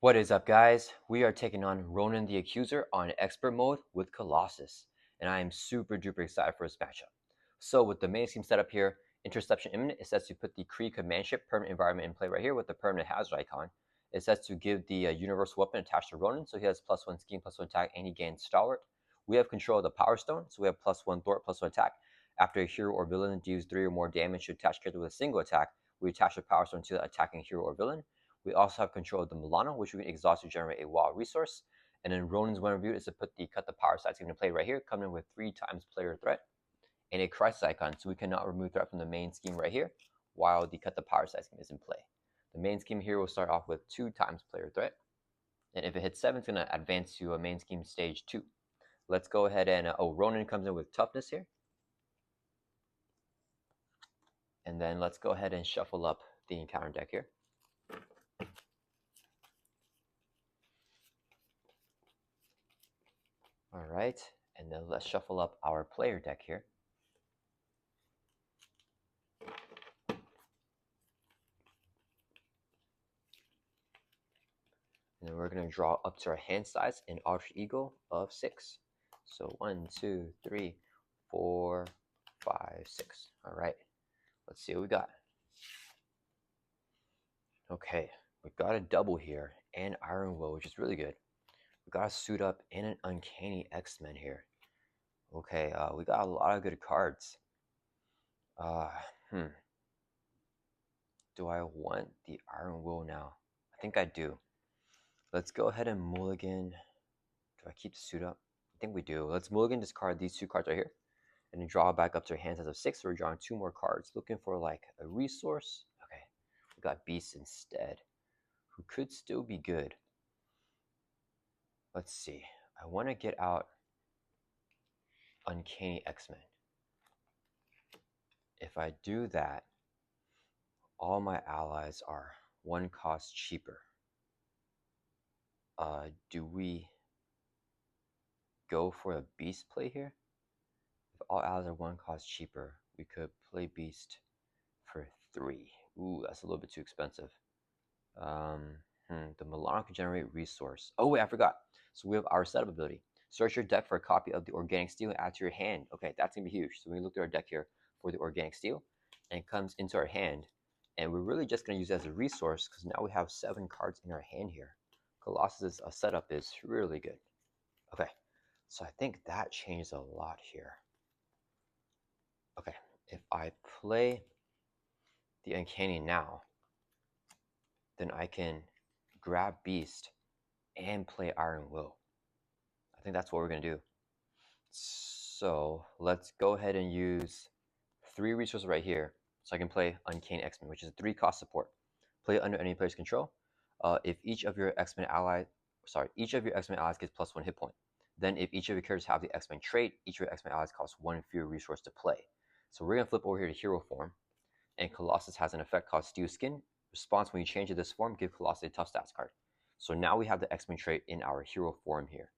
What is up, guys? We are taking on Ronan the Accuser on Expert Mode with Colossus, and I am super duper excited for this matchup. So with the main scheme setup here, Interception Imminent, it says to put the Kree Command Ship permanent environment in play right here with the permanent hazard icon. It says to give the universal weapon attached to Ronan, so he has +1 scheme, +1 attack, and he gains Stalwart. We have control of the Power Stone, so we have +1 Thwart, +1 attack. After a hero or villain deals 3 or more damage to attached character with a single attack, we attach the Power Stone to the attacking hero or villain. We also have control of the Milano, which we can exhaust to generate a wild resource. And then Ronan's one review is to put the cut the power side scheme into play right here, coming in with 3 times player threat and a crisis icon, so we cannot remove threat from the main scheme right here, while the cut the power side scheme is in play. The main scheme here will start off with 2 times player threat, and if it hits 7, it's going to advance to a main scheme stage 2. Let's go ahead and Ronan comes in with toughness here, and then let's go ahead and shuffle up the encounter deck here. All right, and then let's shuffle up our player deck here. And then we're going to draw up to our hand size an alter ego of 6. So 1, 2, 3, 4, 5, 6. All right, let's see what we got. Okay, we got a double here and Iron Will, which is really good. We got a Suit Up and an Uncanny X-Men here. Okay, we got a lot of good cards. Do I want the Iron Will now? I think I do. Let's go ahead and mulligan. Do I keep the Suit Up? I think we do. Let's mulligan discard these 2 cards right here and then draw back up to our hand size of 6. So we're drawing 2 more cards, looking for like a resource. Okay, we got Beast instead, who could still be good. Let's see. I want to get out Uncanny X-Men. If I do that, all my allies are 1 cost cheaper. Do we go for a Beast play here? If all allies are 1 cost cheaper, we could play Beast for 3. Ooh, that's a little bit too expensive. The Milano can generate resource. Oh wait, I forgot. So we have our setup ability. Search your deck for a copy of the Organic Steel and add to your hand. Okay, that's gonna be huge. So we look at our deck here for the Organic Steel, and it comes into our hand, and we're really just gonna use it as a resource because now we have 7 cards in our hand here. Colossus' setup is really good. Okay, so I think that changes a lot here. Okay, if I play the Uncanny now, then I can grab Beast and play Iron Will. I think that's what we're going to do. So let's go ahead and use 3 resources right here. So I can play Uncanny X-Men, which is a 3 cost support. Play it under any player's control. If each of your X-Men allies gets +1 hit point. Then if each of your characters have the X-Men trait, each of your X-Men allies costs 1 fewer resource to play. So we're going to flip over here to hero form. And Colossus has an effect called Steel Skin. Response: when you change to this form, give Colossus a tough stats card. So now we have the X-Men trait in our hero form here.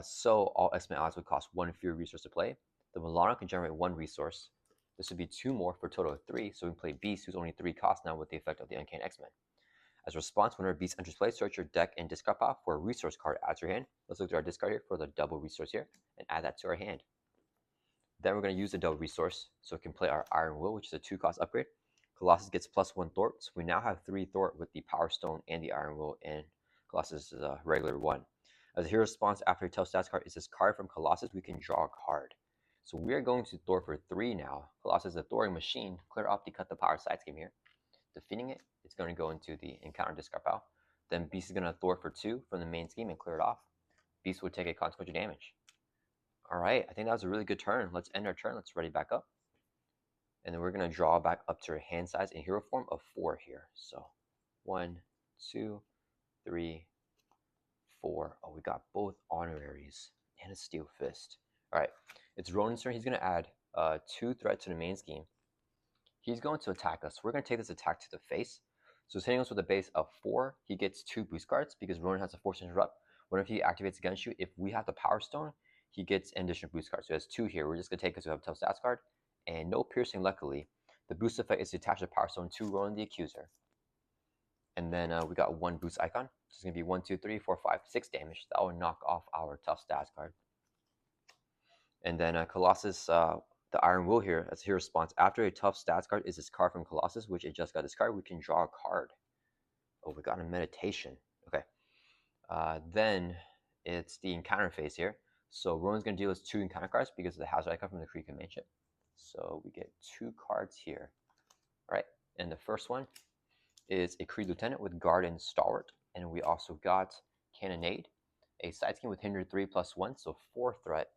So all X-Men allies would cost 1 fewer resource to play. The Milano can generate 1 resource. This would be 2 more for a total of 3. So we can play Beast, who's only 3 costs now with the effect of the Uncanny X-Men. As a response, whenever Beast enters play, search your deck and discard pile for a resource card add to your hand. Let's look at our discard here for the double resource here and add that to our hand. Then we're going to use the double resource so we can play our Iron Will, which is a 2 cost upgrade. Colossus gets +1 Thwart, so we now have 3 Thwart with the Power Stone and the Iron Will, and Colossus is a regular 1. As a hero response after a tough stats card is this card from Colossus, we can draw a card. So we are going to Thwart for 3 now. Colossus is a Thwarting machine. Clear off the cut the power side scheme here. Defeating it, it's going to go into the encounter discard pile. Then Beast is going to Thwart for 2 from the main scheme and clear it off. Beast would take a consequential damage. All right, I think that was a really good turn. Let's end our turn. Let's ready back up. And then we're going to draw back up to our hand size in hero form of 4 here. So 1, 2, 3, 4. Oh, we got both honoraries and a Steel Fist. All right, it's Ronan's turn. He's going to add 2 threat to the main scheme. He's going to attack us. We're going to take this attack to the face. So he's hitting us with a base of 4. He gets 2 boost cards because Ronan has a force interrupt. Whenever he activates against you, if we have the Power Stone, he gets an additional boost card. So he has 2 here. We're just going to take us to have a tough stats card. And no piercing, luckily. The boost effect is to attach the Power Stone to Ronan the Accuser. And then we got one boost icon. So it's going to be 1, 2, 3, 4, 5, 6 damage. That will knock off our tough stats card. And then Colossus, the Iron Will here, as hero response, after a tough stats card is this card from Colossus, which it just got this card, we can draw a card. Oh, we got a meditation. Okay. Then it's the encounter phase here. So Ronan's going to deal us 2 encounter cards because of the hazard icon from the Kree Convention. So we get 2 cards here. All right. And the first one is a Kree Lieutenant with Guard and Stalwart. And we also got Cannonade, a side scheme with Hinder 3+1, so 4 threat,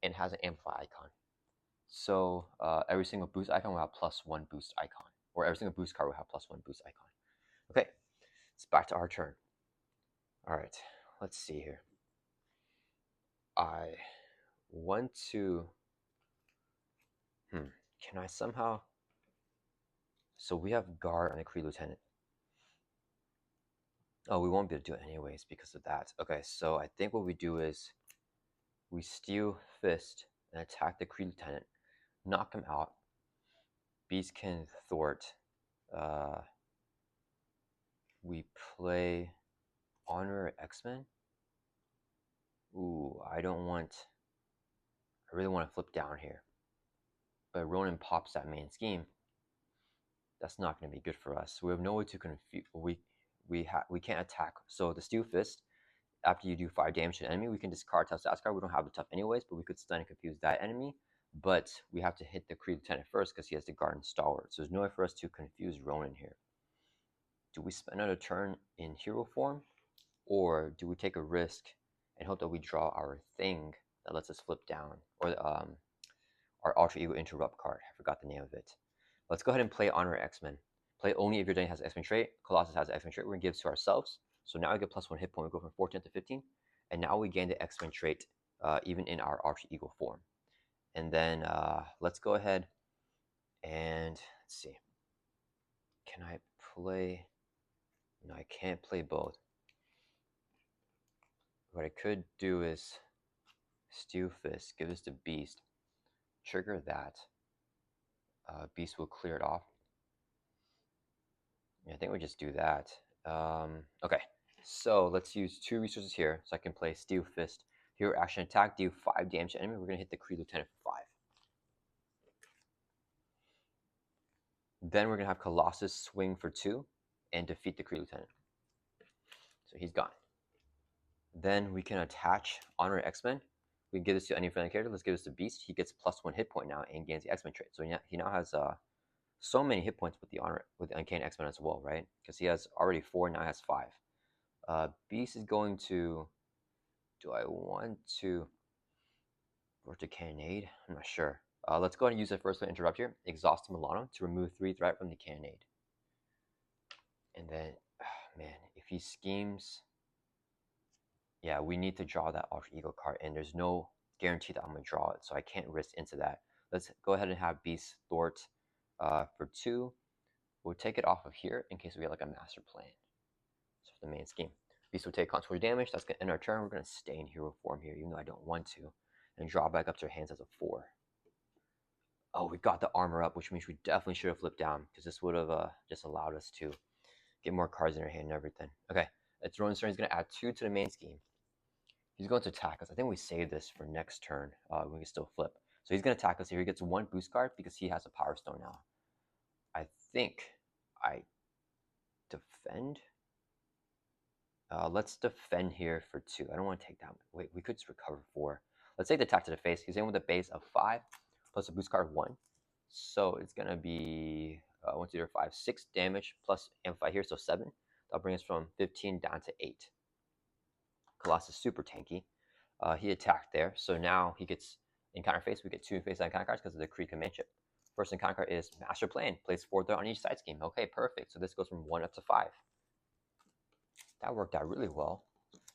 and has an Amplify icon. So every single boost icon will have +1 boost icon, or every single boost card will have +1 boost icon. Okay, it's back to our turn. All right, let's see here. I want to, can I somehow, so we have Guard on a Kree Lieutenant. Oh, we won't be able to do it anyways because of that. Okay, so I think what we do is we Steel Fist and attack the Kree Lieutenant, knock him out. Beast can thwart. We play Honor X-Men. Ooh, I really want to flip down here. But Ronan pops that main scheme. That's not going to be good for us. We have no way to confuse. We can't attack. So the Steel Fist, after you do 5 damage to an enemy, we can discard tough stats card. We don't have the tough anyways, but we could stun and confuse that enemy. But we have to hit the Kree Lieutenant first because he has the Guard and Stalwart. So there's no way for us to confuse Ronan here. Do we spend another turn in hero form? Or do we take a risk and hope that we draw our thing that lets us flip down? Or our Alter Ego Interrupt card. I forgot the name of it. Let's go ahead and play Honor X-Men. Play only if your Dane has an X-Men trait. Colossus has an X-Men trait. We're going to give it to ourselves. So now we get +1 hit point. We go from 14 to 15. And now we gain the X-Men trait even in our Alter Ego form. And then let's go ahead and let's see. Can I play? No, I can't play both. What I could do is Steel Fist, give this to Beast, trigger that. Beast will clear it off. Yeah, I think we just do that. Okay, so let's use 2 resources here so I can play Steel Fist. Hero action attack, deal 5 damage to enemy. We're going to hit the Kree Lieutenant for 5. Then we're going to have Colossus swing for 2 and defeat the Kree Lieutenant. So he's gone. Then we can attach Honor X-Men. We can give this to any friendly character. Let's give this to Beast. He gets +1 hit point now and gains the X-Men trait. So he now has so many hit points with the Uncanny X-Men as well, right? Because he has already 4, now has 5. Beast is going to. Do I want to? Or to Cannonade? I'm not sure. Let's go ahead and use it first to interrupt here. Exhaust Milano to remove 3 threat from the Cannonade. And then, man, if he schemes. Yeah, we need to draw that Alter Ego card, and there's no guarantee that I'm going to draw it, so I can't risk into that. Let's go ahead and have Beast thwart for 2. We'll take it off of here in case we have like a master plan. So for the main scheme. Beast will take contour damage. That's going to end our turn. We're going to stay in hero form here, even though I don't want to. And draw back up to our hands as a 4. Oh, we got the armor up, which means we definitely should have flipped down, because this would have just allowed us to get more cards in our hand and everything. Okay, it's Ronan's turn. He's going to add 2 to the main scheme. He's going to attack us. I think we save this for next turn. We can still flip. So he's going to attack us here. He gets 1 boost card because he has a Power Stone now. I think I defend. Let's defend here for 2. I don't want to take that. Wait, we could just recover 4. Let's take the attack to the face. He's in with a base of 5 plus a boost card 1. So it's going to be 1, 2, 3, 4, 5, 6 damage plus Amplify here, so 7. That'll bring us from 15 down to 8. Colossus super tanky. He attacked there, so now he gets encounter face. We get 2 face encounter cards because of the Kree Command Chip. First encounter card is Master Plan. Place 4 threat on each side scheme. Okay, perfect. So this goes from 1 up to 5. That worked out really well.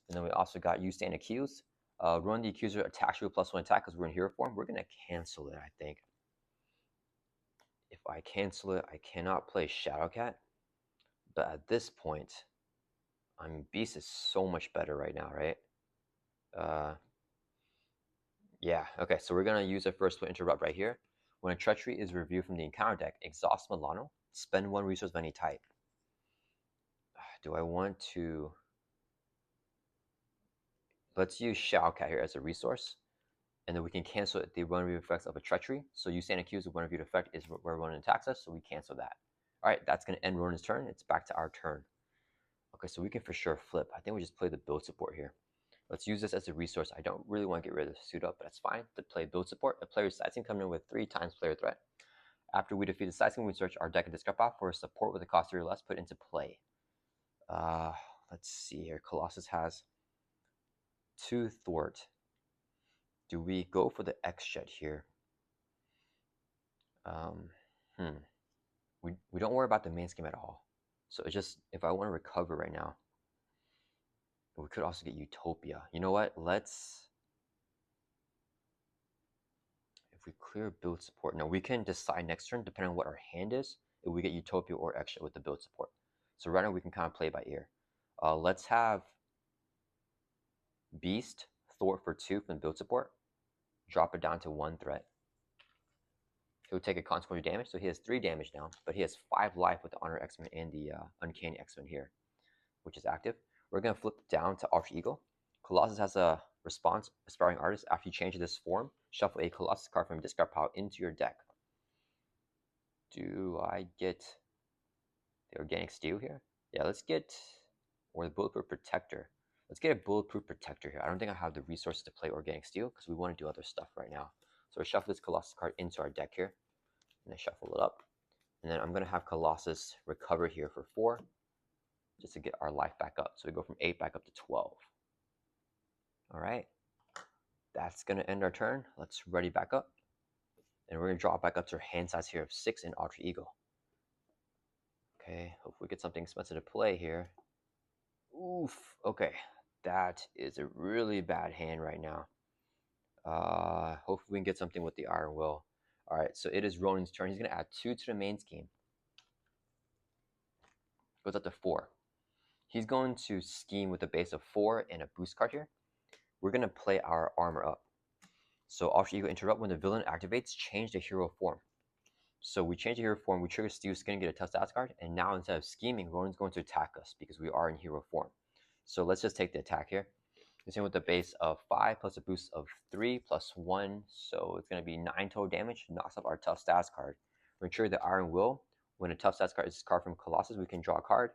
And then we also got You Stand Accused. Run the Accuser attacks you with +1 attack because we're in hero form. We're going to cancel it, I think. If I cancel it, I cannot play Shadowcat. But at this point, I mean, Beast is so much better right now, right? Yeah, okay, so we're going to use it first to interrupt right here. When a treachery is reviewed from the encounter deck, exhaust Milano, spend 1 resource of any type. do I want to... Let's use Shellcat here as a resource, and then we can cancel the one review effects of a treachery. So you stand accused of one review effect is where Ronan attacks us, so we cancel that. All right, that's going to end Ronan's turn. It's back to our turn. Okay, so we can for sure flip. I think we just play the build support here. Let's use this as a resource. I don't really want to get rid of the suit up, but that's fine. To play build support, a player's side team coming in with 3 times player threat. After we defeat the side team, we search our deck and discard pile for support with a cost 3 or less put into play. Let's see here. Colossus has 2 thwart. Do we go for the X jet here? We don't worry about the main scheme at all. So it's just, if I want to recover right now, we could also get Utopia. You know what? If we clear build support, now we can decide next turn, depending on what our hand is, if we get Utopia or X jet with the build support. So right now we can kind of play by ear. Let's have Beast, thwart for 2 from build support. Drop it down to 1 threat. He'll take a consequential damage, so he has 3 damage now, but he has 5 life with the Honor X-Men and the Uncanny X-Men here, which is active. We're going to flip down to Alter Ego. Colossus has a response, Aspiring Artist. After you change this form, shuffle a Colossus card from your discard pile into your deck. Do I get the Organic Steel here? Yeah, let's get, or the Bulletproof Protector. Let's get a Bulletproof Protector here. I don't think I have the resources to play Organic Steel because we want to do other stuff right now. So we shuffle this Colossus card into our deck here, and then shuffle it up. And then I'm going to have Colossus recover here for 4, just to get our life back up. So we go from 8 back up to 12. All right, that's going to end our turn. Let's ready back up. And we're going to draw back up to our hand size here of 6 in Alter Ego. Okay, hopefully we get something expensive to play here. Oof, okay. That is a really bad hand right now. Hopefully we can get something with the Iron Will. All right, so it is Ronan's turn. He's going to add 2 to the main scheme. Goes up to 4. He's going to scheme with a base of 4 and a boost card here. We're going to play our armor up. So Alter Ego interrupt when the villain activates, change the hero form. So we change the hero form, we trigger Steel Skin, get a tough stats card, and now instead of scheming, Ronan's going to attack us because we are in hero form. So let's just take the attack here. It's in with a base of 5 plus a boost of 3 plus 1, so it's going to be 9 total damage. Knocks off our tough stats card. We're going to trigger the Iron Will. When a tough stats card is a card from Colossus, we can draw a card.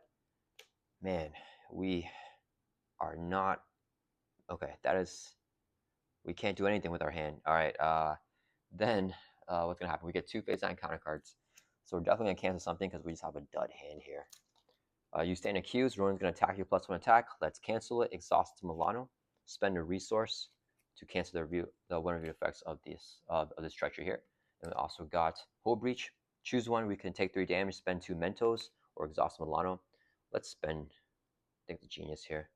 Man, we are not... Okay, that is... We can't do anything with our hand. All right, then what's going to happen? We get 2 phase 9 counter cards. So we're definitely going to cancel something because we just have a dud hand here. You stand accused. Ronan's going to attack you plus 1 attack. Let's cancel it. Exhaust Milano. Spend a resource to cancel the one review effects of this treachery here. And we also got Hull Breach. Choose one. We can take 3 damage. Spend 2 Mentos or exhaust Milano. Let's spend, I think, the Genius here.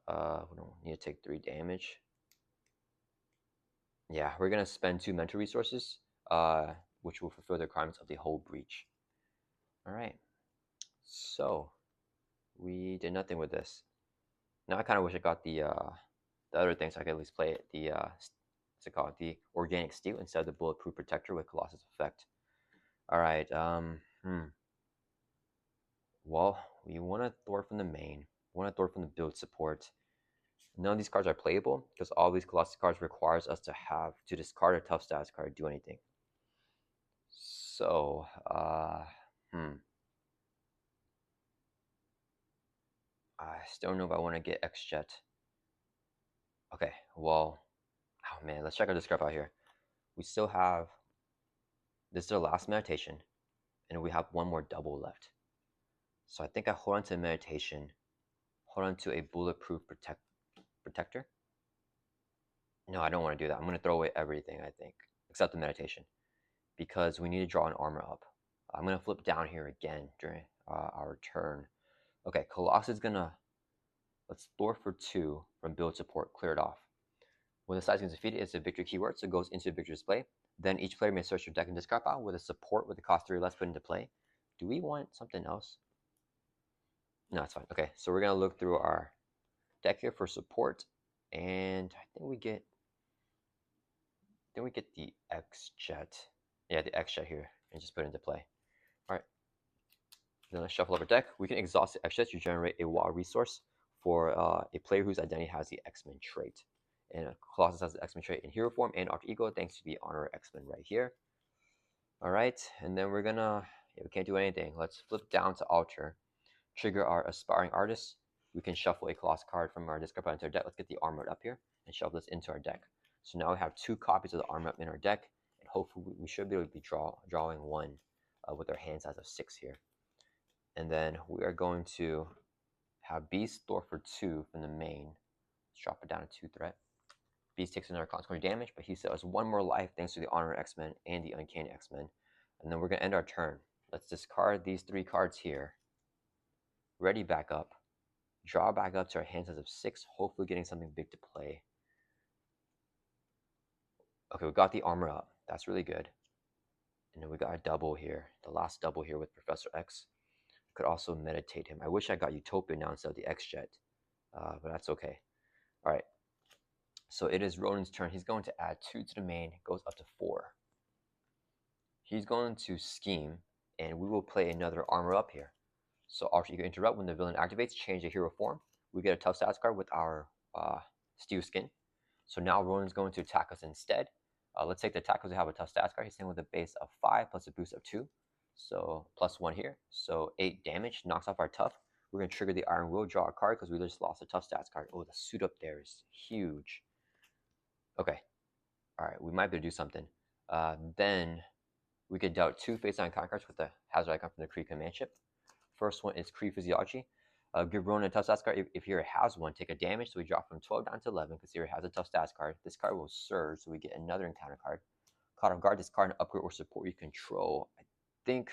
We don't need to take 3 damage. Yeah, we're gonna spend 2 mental resources, which will fulfill the requirements of the Hull Breach. All right, so we did nothing with this. Now I kind of wish I got the other thing so I could at least play it. What's it called? The Organic Steel instead of the Bulletproof Protector with Colossus effect. All right. Well, we want to thwart from the main. We want to thwart from the build support. None of these cards are playable because all these Colossus cards requires us to discard a tough stats card to do anything. So, I still don't know if I want to get X-Jet. Okay, well, oh man, let's check our discard out here. We still have, this is our last meditation, and we have 1 more double left. So I think I hold on to meditation, hold on to a bulletproof protector. No, I don't want to do that. I'm going to throw away everything, I think, except the meditation, because we need to draw an armor up. I'm going to flip down here again during our turn. Okay, Colossus is going to, let's thwart for 2 from build support, clear it off. When the side is defeated, it's a victory keyword, so it goes into the victory display. Then each player may search your deck and discard pile with a support with the cost 3 or less put into play. Do we want something else? No, it's fine. Okay, so we're going to look through our deck here for support, and I think we get the X-Jet. Yeah, the X-Jet here, and just put it into play. All right. Then let's shuffle up our deck. We can exhaust the extras to generate a wild resource for a player whose identity has the X-Men trait. And Colossus has the X-Men trait in hero form and alter ego, thanks to the honor X-Men right here. All right, and then we're gonna, we can't do anything. Let's flip down to alter, trigger our aspiring artist. We can shuffle a Colossus card from our discard pile into our deck. Let's get the armor up here and shuffle this into our deck. So now we have 2 copies of the armor up in our deck, and hopefully we should be able to be drawing one with our hand size of 6 here. And then we are going to have Beast store for 2 from the main. Let's drop it down to 2 threat. Beast takes another consequence damage, but he still has 1 more life thanks to the Honor X-Men and the Uncanny X-Men. And then we're going to end our turn. Let's discard these 3 cards here. Ready back up. Draw back up to our hand size of 6, hopefully getting something big to play. Okay, we got the armor up. That's really good. And then we got a double here. The last double here with Professor X. Could also meditate him. I wish I got Utopia now instead of the X-Jet. But that's okay. All right. So it is Ronan's turn. He's going to add 2 to the main. It goes up to 4. He's going to scheme, and we will play another armor up here. So alter ego interrupt. When the villain activates, change the hero form. We get a tough stats card with our steel skin. So now Ronan's going to attack us instead. Let's take the attack because we have a tough stats card. He's hitting with a base of 5 plus a boost of 2. So +1 here. So 8 damage. Knocks off our tough. We're going to trigger the Iron Will, draw a card because we just lost a tough stats card. Oh, the suit up there is huge. Okay. All right. We might be able to do something. Then we could dealt 2 face-down cards with the hazard icon from the Kree command ship. First one is Kree Physiology. Give Ronan a tough stats card. If Hero has one, take a damage. So we drop from 12 down to 11 because Hero has a tough stats card. This card will surge, so we get another encounter card. Caught off guard, this card an upgrade or support you control. I think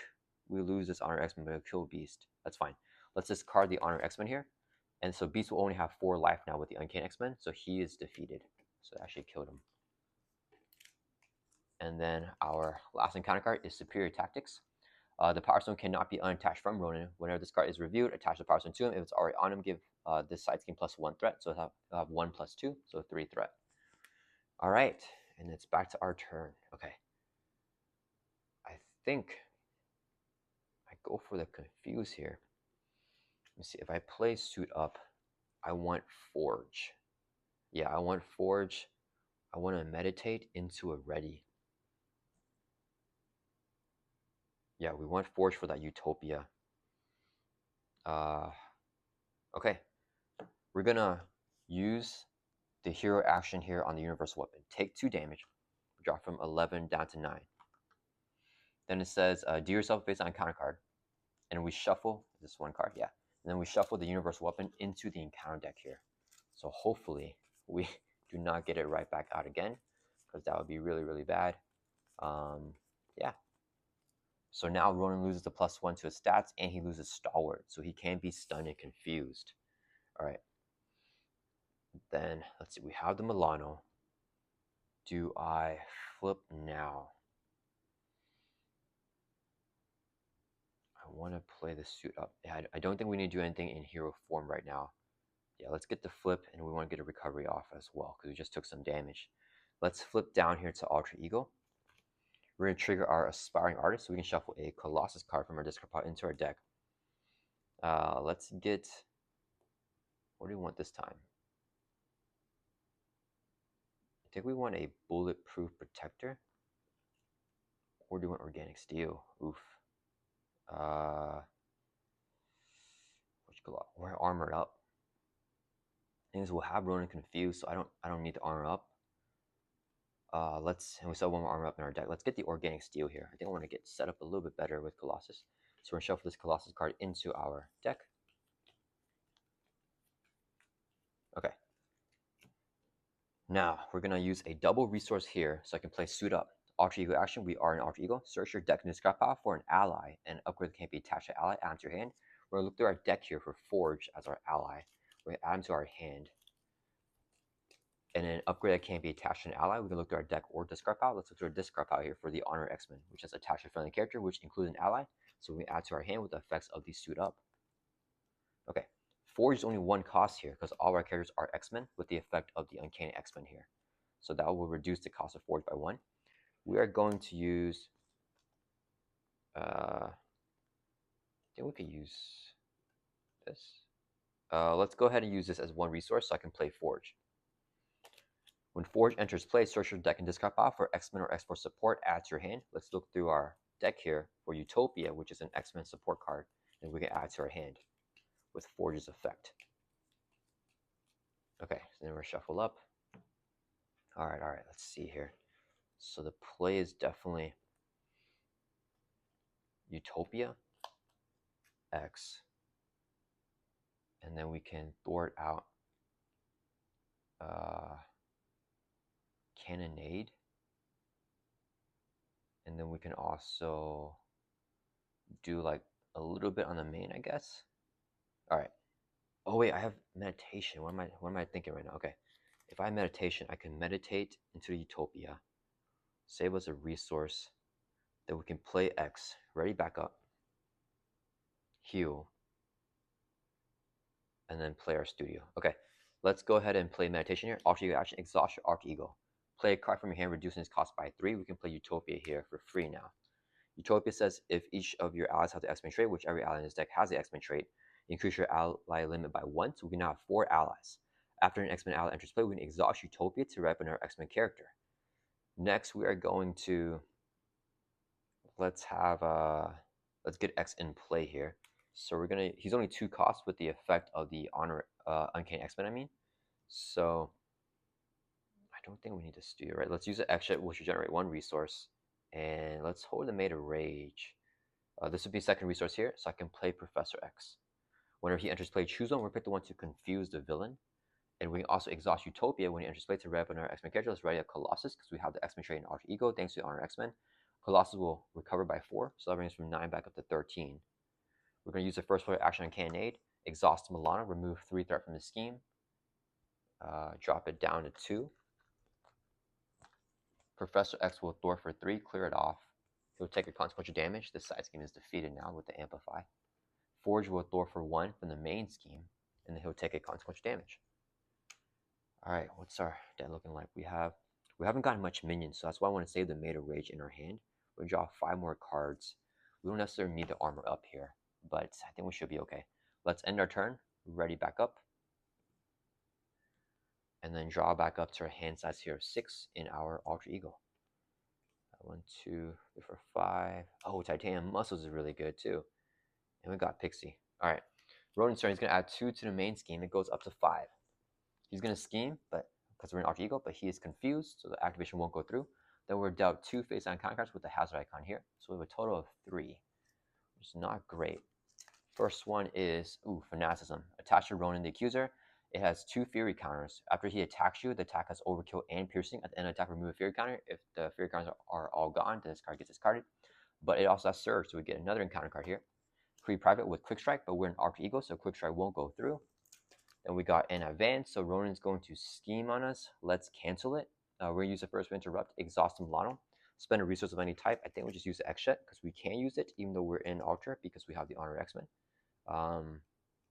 we lose this Honor X-Men, but it'll kill Beast. That's fine. Let's discard the Honor X-Men here. And so Beast will only have 4 life now with the Uncanny X-Men, so he is defeated. So it actually killed him. And then our last encounter card is Superior Tactics. The Power Stone cannot be unattached from Ronan. Whenever this card is reviewed, attach the Power Stone to him. If it's already on him, give this side scheme +1 threat. So it'll have 1 + 2, so 3 threat. All right, and it's back to our turn. Okay. I think I go for the Confuse here. Let me see. If I play Suit up, I want Forge. Yeah, I want Forge. I want to meditate into a Ready. Yeah, we want Forge for that Utopia. Okay. We're going to use the hero action here on the Universal Weapon. Take 2 damage. Drop from 11 down to 9. Then it says, do yourself based on a counter card. And we shuffle this 1 card. Yeah. And then we shuffle the Universal Weapon into the encounter deck here. So hopefully we do not get it right back out again, because that would be really, really bad. Yeah. So now Ronan loses the +1 to his stats, and he loses Stalwart, so he can be stunned and confused. All right. Then, let's see, we have the Milano. Do I flip now? I want to play the suit up. I don't think we need to do anything in hero form right now. Yeah, let's get the flip, and we want to get a recovery off as well, because we just took some damage. Let's flip down here to Alter Ego. We're going to trigger our Aspiring Artist, so we can shuffle a Colossus card from our discard pile into our deck. Let's get... What do we want this time? I think we want a Bulletproof Protector. Or do we want Organic Steel? Oof. We're armored up. Things will have Ronan confused, so I don't need to armor up. And we still have 1 more armor up in our deck. Let's get the Organic Steel here. I think I want to get set up a little bit better with Colossus. So we're going to shuffle this Colossus card into our deck. Okay. Now, we're going to use a double resource here so I can play Suit Up. Alter Ego action, we are an Alter Ego. Search your deck in the discard pile for an ally, and upgrade that can't be attached to ally, add to your hand. We're going to look through our deck here for Forge as our ally. We're going to add him to our hand. And then upgrade that can't be attached to an ally. We can look through our deck or discard pile. Let's look through our discard pile here for the Honor X-Men, which has attached a friendly character, which includes an ally. So we add to our hand with the effects of the Suit Up. Okay. Forge is only 1 cost here because all our characters are X-Men with the effect of the Uncanny X-Men here. So that will reduce the cost of Forge by 1. We are going to use think we could use this. Let's go ahead and use this as one resource so I can play Forge. When Forge enters play, search your deck and discard pile for X-Men or X-Force support, add to your hand. Let's look through our deck here for Utopia, which is an X-Men support card, and we can add to our hand with Forge's effect. Okay, so then we're shuffle up. All right, let's see here. So the play is definitely Utopia, X, and then we can thwart out Cannonade, and then we can also do like a little bit on the main, I guess. All right. Oh wait, I have meditation. What am I thinking right now? Okay, if I have meditation, I can meditate into Utopia, save us a resource, then we can play X. Ready, back up, heal, and then play our studio. Okay, let's go ahead and play meditation here. Alter ego action, exhaust your alter ego. Play a card from your hand, reducing its cost by 3. We can play Utopia here for free now. Utopia says if each of your allies has the X-Men trait, which every ally in this deck has the X-Men trait, increase your ally limit by 1, so we can now have 4 allies. After an X-Men ally enters play, we can exhaust Utopia to ripen our X-Men character. Next, we are going to let's get X in play here. So we're gonna he's only 2 costs with the effect of the Uncanny X-Men, I mean. So I don't think we need to studio, right? Let's use an X which will generate 1 resource. And let's hold the Made of Rage. This would be second resource here, so I can play Professor X. Whenever he enters play, choose one. We'll pick the one to confuse the villain. And we can also exhaust Utopia when he enters play to rev on our X-Men character. Let's ready a Colossus because we have the X-Men trait in Alter Ego thanks to Honor X-Men. Colossus will recover by 4, so that brings us from 9 back up to 13. We're going to use the first player action on Cannonade, exhaust Milano, remove 3 threat from the scheme, drop it down to 2. Professor X will thwart for 3, clear it off. He'll take a consequential damage. This side scheme is defeated now with the Amplify. Forge will thwart for 1 from the main scheme, and then he'll take a consequential damage. All right, what's our deck looking like? We haven't gotten much minions, so that's why I want to save the Made of Rage in our hand. We'll draw 5 more cards. We don't necessarily need the armor up here, but I think we should be okay. Let's end our turn. Ready, back up. And then draw back up to our hand size here of 6 in our Alter Ego. 1, 2, 3, 4, 5. Oh, Titanium Muscles is really good too. And we got Pixie. All right. Ronan's turn. He's going to add 2 to the main scheme. It goes up to 5. He's going to scheme, but because we're in Alter Ego, but he is confused, so the activation won't go through. Then we're dealt 2 face icon cards with the hazard icon here. So we have a total of 3, which is not great. First one is, Fanaticism. Attached to Ronan the Accuser. It has 2 Fury counters. After he attacks you, the attack has Overkill and Piercing. At the end of the attack, remove a Fury counter. If the Fury counters are all gone, then this card gets discarded. But it also has Surge, so we get another encounter card here. Free Private with Quick Strike, but we're in Alter Ego, so Quick Strike won't go through. Then we got an Advance, so Ronan's going to scheme on us. Let's cancel it. We're going to use the first Interrupt, exhaust Milano. Spend a resource of any type. I think we'll just use the X-Jet because we can use it even though we're in Alter because we have the Honor X-Men.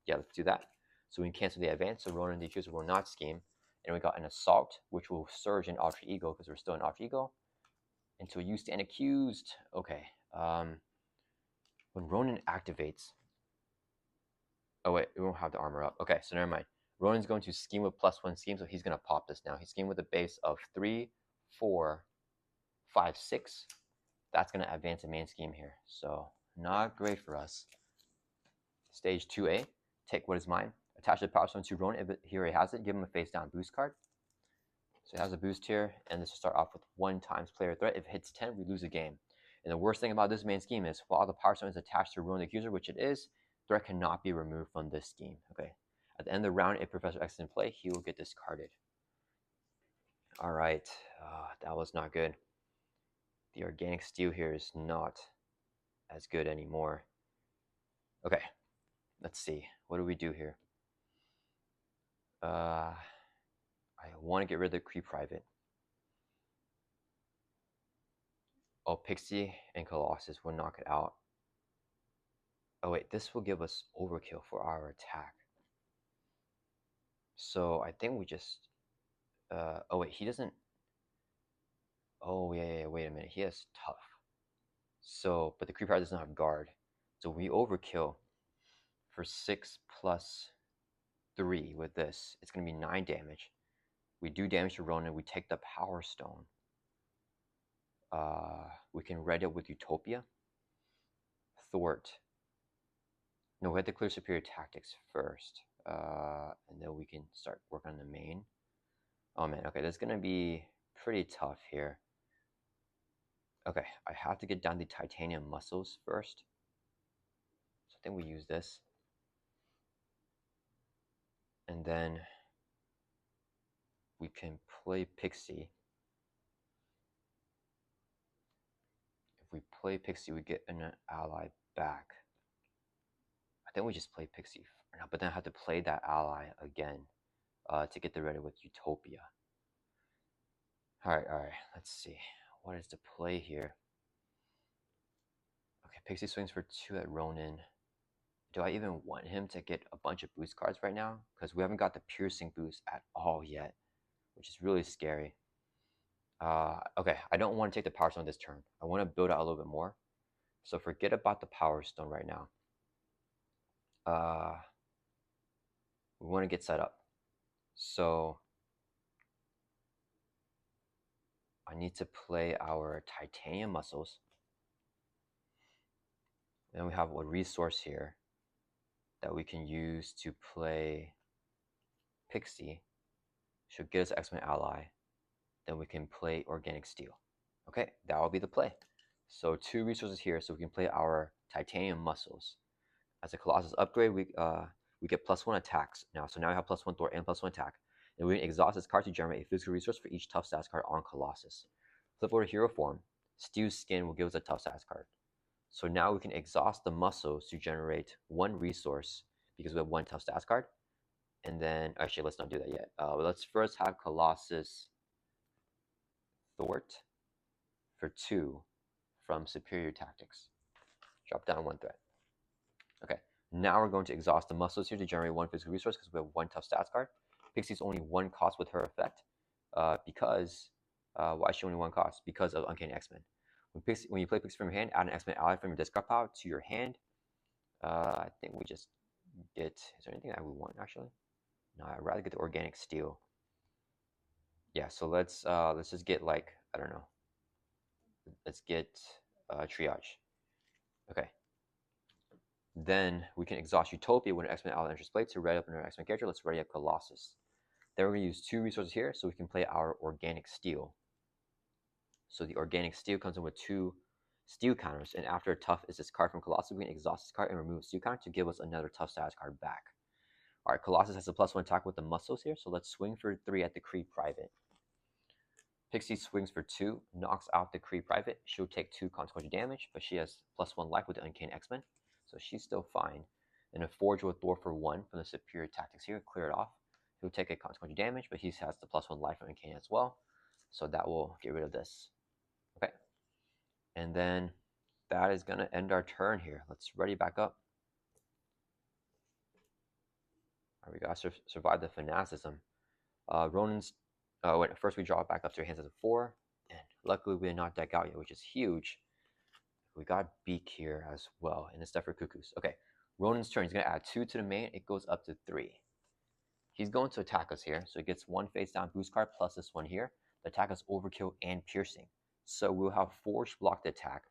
Yeah, let's do that. So we can cancel the Advance, so Ronan the Accuser will not scheme. And we got an Assault, which will surge in Alter Ego because we're still in Alter Ego. Until you stand accused. Okay. When Ronan activates... Oh, wait, we won't have the armor up. Okay, so never mind. Ronan's going to scheme with +1 scheme, so he's going to pop this now. He's schemed with a base of 3, 4, 5, 6. That's going to advance the main scheme here. So not great for us. Stage 2A. Take what is mine. Attach the power stone to Ronan. If he already has it, give him a face down boost card. So he has a boost here, and this will start off with 1 times player threat. If it hits 10, we lose a game. And the worst thing about this main scheme is while the power stone is attached to Ronan the Accuser, which it is, threat cannot be removed from this scheme. Okay. At the end of the round, if Professor X is in play, he will get discarded. All right. That was not good. The organic steel here is not as good anymore. Okay. Let's see. What do we do here? I want to get rid of the Cree Private. Oh, Pixie and Colossus will knock it out. Oh wait, this will give us overkill for our attack. So I think we just... oh wait, he doesn't... Oh yeah, wait a minute. He has tough. So, but the Cree Private doesn't have guard. So we overkill for 6 plus 3 with this. It's going to be 9 damage. We do damage to Ronan. We take the Power Stone. We can ready up with Utopia. Thwart. No, we have to clear superior tactics first. And then we can start working on the main. Oh man, okay, this is going to be pretty tough here. Okay, I have to get down the titanium muscles first. So I think we use this. And then we can play Pixie. If we play Pixie, we get an ally back. I think we just play Pixie for now, but then I have to play that ally again to get the ready with Utopia. Alright, let's see. What is the play here? Okay, Pixie swings for 2 at Ronan. Do I even want him to get a bunch of boost cards right now? Because we haven't got the piercing boost at all yet, which is really scary. Okay, I don't want to take the Power Stone this turn. I want to build out a little bit more. So forget about the Power Stone right now. We want to get set up. So I need to play our titanium muscles. Then we have a resource here that we can use to play Pixie. Should get us X-Men ally. Then we can play Organic Steel. Okay, that will be the play. So 2 resources here, so we can play our titanium muscles. As a Colossus upgrade, we get +1 attacks now. So now we have +1 Thor and +1 attack. And we can exhaust this card to generate a physical resource for each tough stats card on Colossus. Flip over to hero form. Steel's skin will give us a tough stats card. So now we can exhaust the muscles to generate 1 resource because we have 1 tough stats card. And then, actually, let's not do that yet. Let's first have Colossus Thwart for 2 from Superior Tactics. Drop down 1 threat. Okay, now we're going to exhaust the muscles here to generate 1 physical resource because we have 1 tough stats card. Pixie's only 1 cost with her effect because, why is she only 1 cost? Because of Uncanny X-Men. When you play Pixie from your hand, add an X-Men ally from your discard pile to your hand. I think we just get, is there anything that we want actually? No, I'd rather get the Organic Steel. Yeah, so let's just get like, I don't know. Let's get Triage. Okay. Then we can exhaust Utopia when an X-Men ally enters play to ready up another X-Men character. Let's ready up Colossus. Then we're going to use 2 resources here so we can play our Organic Steel. So the Organic Steel comes in with 2 steel counters, and after a tough is this card from Colossus, we can exhaust this card and remove a steel counter to give us another tough status card back. Alright, Colossus has a +1 attack with the muscles here, so let's swing for 3 at the Kree Private. Pixie swings for 2, knocks out the Kree Private. She'll take 2 consequential damage, but she has +1 life with the Uncanny X-Men, so she's still fine. And a Forge with Thor for 1 from the Superior Tactics here, clear it off. He'll take a consequential damage, but he has the +1 life from Uncanny as well, so that will get rid of this. Okay, and then that is going to end our turn here. Let's ready back up. All right, we got to survive the fanaticism. Ronan's, first we draw it back up to your hands as a 4, and luckily we did not deck out yet, which is huge. We got Beak here as well, and it's stuff for Cuckoos. Okay, Ronan's turn. He's going to add 2 to the main. It goes up to 3. He's going to attack us here, so he gets 1 face down boost card plus this one here. The attack is overkill and piercing. So we'll have Forge block the attack.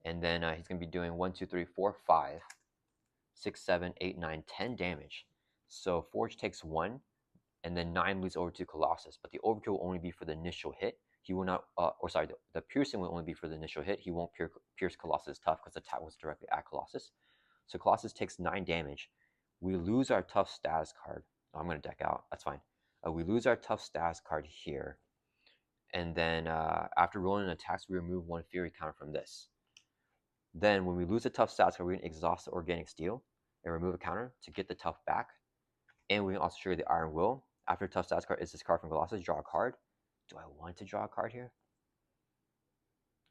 And then he's going to be doing 1, 2, 3, 4, 5, 6, 7, 8, 9, 10 damage. So Forge takes 1, and then 9 leads over to Colossus. But the overkill will only be for the initial hit. He will not, the piercing will only be for the initial hit. He won't pierce Colossus tough because the attack was directly at Colossus. So Colossus takes 9 damage. We lose our tough status card. Oh, I'm going to deck out. That's fine. We lose our tough status card here. And then after rolling an attack, we remove 1 Fury counter from this. Then when we lose a tough status card, we're going to exhaust the Organic Steel and remove a counter to get the tough back. And we can also trigger the Iron Will. After tough status card is this card from Colossus, draw a card. Do I want to draw a card here?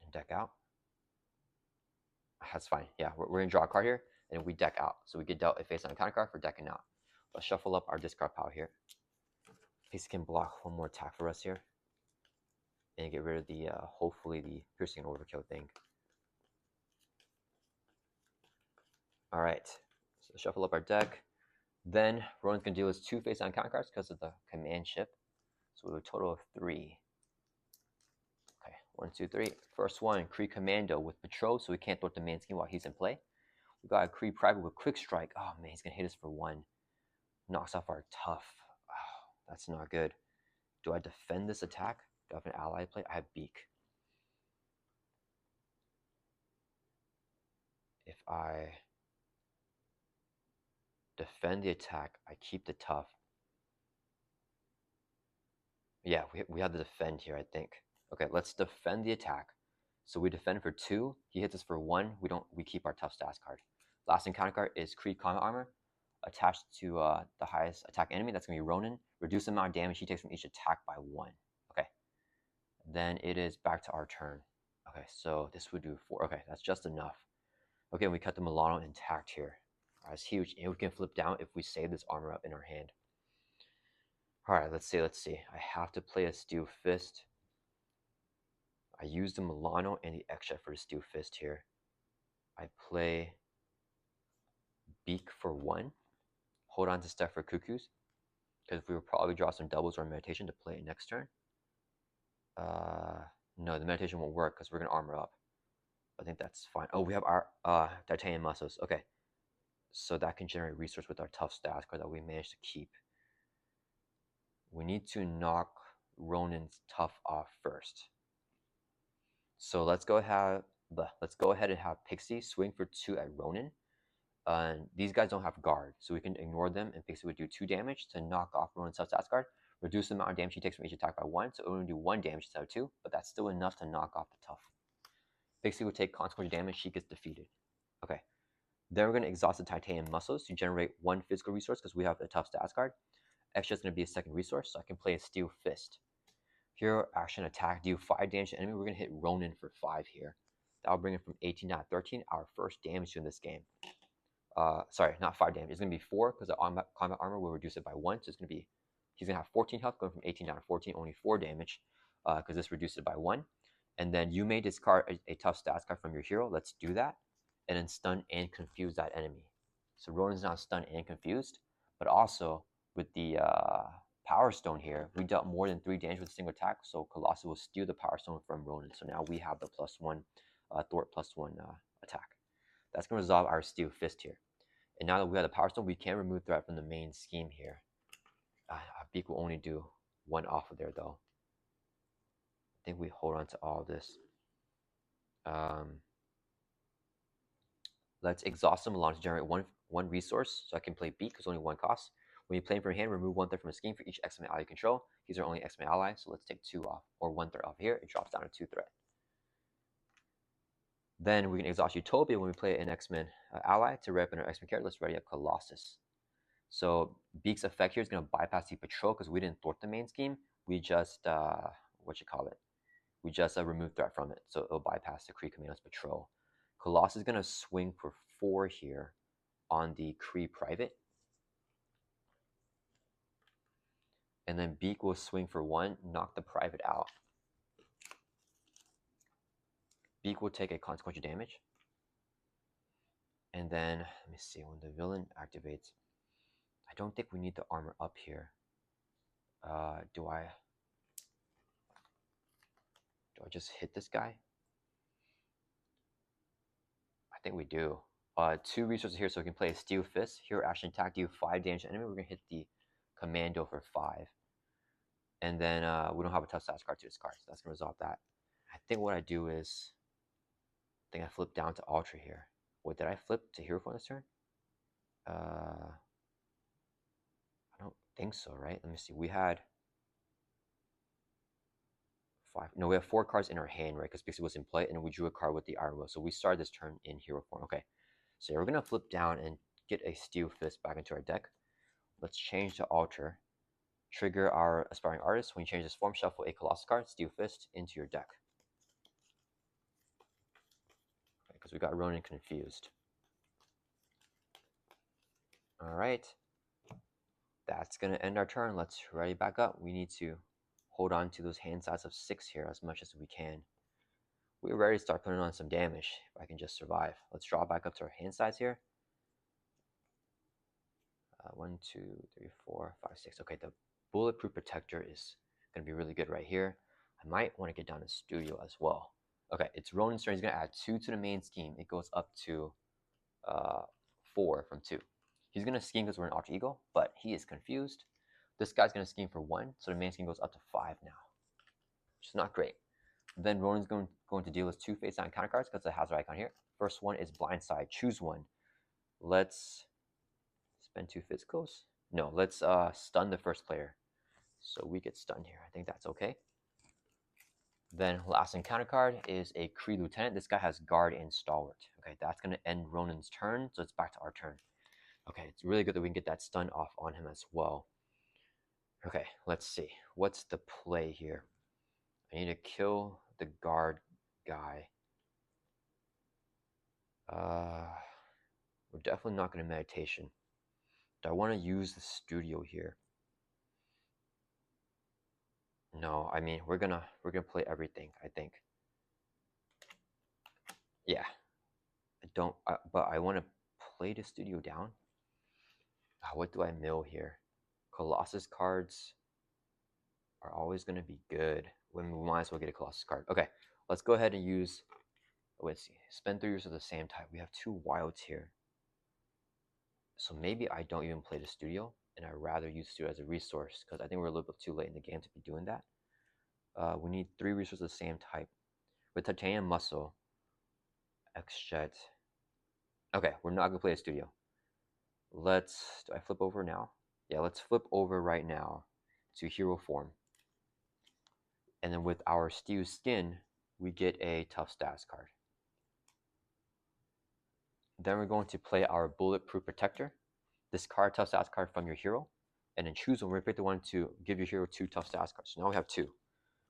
And deck out? That's fine. Yeah, we're going to draw a card here, and we deck out. So we get dealt a face-down counter card for decking out. Let's shuffle up our discard pile here. Face can block 1 more attack for us here. And get rid of the, hopefully, the piercing and overkill thing. All right, so shuffle up our deck. Then Ronan's gonna deal his 2 face-down counter cards because of the command chip. So we have a total of 3. Okay, 1, 2, 3. First one, Kree Commando with Patrol, so we can't thwart the main scheme while he's in play. We got a Kree Private with Quick Strike. Oh man, he's gonna hit us for 1. Knocks off our Tough. Oh, that's not good. Do I defend this attack? Do I have an ally play? I have Beak. If I defend the attack, I keep the Tough. Yeah, we have to defend here, I think. Okay, let's defend the attack. So we defend for 2. He hits us for 1. We keep our Tough stats card. Last encounter card is Kree Combat Armor. Attached to the highest attack enemy. That's going to be Ronan. Reduce the amount of damage he takes from each attack by 1. Okay. Then it is back to our turn. Okay, so this would do 4. Okay, that's just enough. Okay, we cut the Milano intact here. That's huge. And we can flip down if we save this armor up in our hand. Alright, let's see. I have to play a Steel Fist. I use the Milano and the extra for the Steel Fist here. I play Beak for 1. Hold on to stuff for Cuckoos, because we will probably draw some doubles or meditation to play it next turn. No, the meditation won't work because we're going to armor up. I think that's fine. Oh, we have our titanium muscles. Okay, so that can generate resource with our tough stats card that we managed to keep. We need to knock Ronan's tough off first. So let's go ahead and have Pixie swing for 2 at Ronan. These guys don't have guard, so we can ignore them, and Pixie would do 2 damage to knock off Ronan's stats card, reduce the amount of damage he takes from each attack by 1, so it would only do 1 damage instead of 2, but that's still enough to knock off the tough. Pixie would take consequential damage, she gets defeated. Okay, then we're going to exhaust the titanium muscles to generate 1 physical resource because we have the tough stats card. Extra is going to be a second resource, so I can play a Steel Fist. Hero action attack, deal 5 damage to enemy. We're going to hit Ronan for 5 here. That'll bring it from 18 down to 13, our first damage in this game. Sorry, not 5 damage. It's going to be 4 because the combat armor will reduce it by 1. So it's going to be, he's going to have 14 health, going from 18 down to 14, only 4 damage because this reduces it by 1. And then you may discard a tough stats card from your hero. Let's do that. And then stun and confuse that enemy. So Ronan's now stunned and confused. But also, with the Power Stone here, we dealt more than 3 damage with a single attack. So Colossus will steal the Power Stone from Ronan. So now we have the +1, Thwart +1 attack. That's going to resolve our Steel Fist here. And now that we have the Power Stone, we can remove threat from the main scheme here. Beak will only do 1 off of there, though. I think we hold on to all of this. Let's exhaust them along to generate one resource, so I can play Beak, because only 1 cost. When you play him from your hand, remove 1 threat from a scheme for each X-Men ally you control. He's our only X-Men ally, so let's take 2 off, or 1 threat off here. It drops down to 2 threat. Then we can exhaust Utopia when we play an X-Men ally to rep in our X-Men character. Let's ready up Colossus. So Beak's effect here is going to bypass the patrol because we didn't thwart the main scheme. We just, we just remove threat from it. So it'll bypass the Kree Commando's patrol. Colossus is going to swing for 4 here on the Kree Private. And then Beak will swing for 1, knock the Private out. Beak will take a consequential damage. And then, let me see, when the villain activates, I don't think we need the armor up here. Do I just hit this guy? I think we do. 2 resources here, so we can play a Steel Fist. Hero action attack, deal 5 damage to enemy. We're going to hit the Commando for 5. And then we don't have a tough stats card to discard, so that's going to resolve that. I think what I do is, I think I flip down to Ultra here. Wait, did I flip to Hero for this turn? I don't think so, right? Let me see. We had 5. No, we have 4 cards in our hand, right? Because Pixie was in play, and we drew a card with the Iron Will. So we started this turn in Hero form. Okay. So we're going to flip down and get a Steel Fist back into our deck. Let's change to Alter. Trigger our Aspiring Artist. When you change this form, shuffle a Colossus card, Steel Fist, into your deck. Because we got Ronan confused. Alright. That's going to end our turn. Let's ready back up. We need to hold on to those hand size of 6 here as much as we can. We're ready to start putting on some damage if I can just survive. Let's draw back up to our hand size here. 1, 2, 3, 4, 5, 6. Okay, the bulletproof protector is going to be really good right here. I might want to get down to studio as well. Okay, it's Ronan's turn. He's going to add 2 to the main scheme. It goes up to 4 from 2. He's going to scheme because we're an alter ego, but he is confused. This guy's going to scheme for 1, so the main scheme goes up to 5 now, which is not great. Then Ronan's going to deal with 2 face-down counter cards because it has an icon here. First one is blindside. Choose one. Let's spend 2 physicals. No, let's stun the first player. So we get stunned here. I think that's okay. Then last encounter card is a Kree Lieutenant. This guy has guard and stalwart. Okay, that's going to end Ronan's turn, so it's back to our turn. Okay, it's really good that we can get that stun off on him as well. Okay, let's see. What's the play here? I need to kill the guard guy. We're definitely not going to meditation. Do I want to use the studio here? No, I mean we're gonna play everything, I think. Yeah, I don't, but I want to play the studio down. What do I mill here? Colossus cards are always gonna be good. We might as well get a Colossus card. Okay, let's go ahead and use. Let's see. Spend 3 years of the same type. We have 2 wilds here, so maybe I don't even play the studio, and I'd rather use the studio as a resource because I think we're a little bit too late in the game to be doing that. We need 3 resources of the same type. With titanium muscle, X-Jet. Okay, we're not gonna play a studio. Do I flip over now? Yeah, let's flip over right now to hero form. And then with our Steel Skin, we get a Tough Stats card. Then we're going to play our Bulletproof Protector. Discard Tough Stats card from your hero, and then choose one. We're pick the one to give your hero 2 Tough Stats cards. So now we have 2.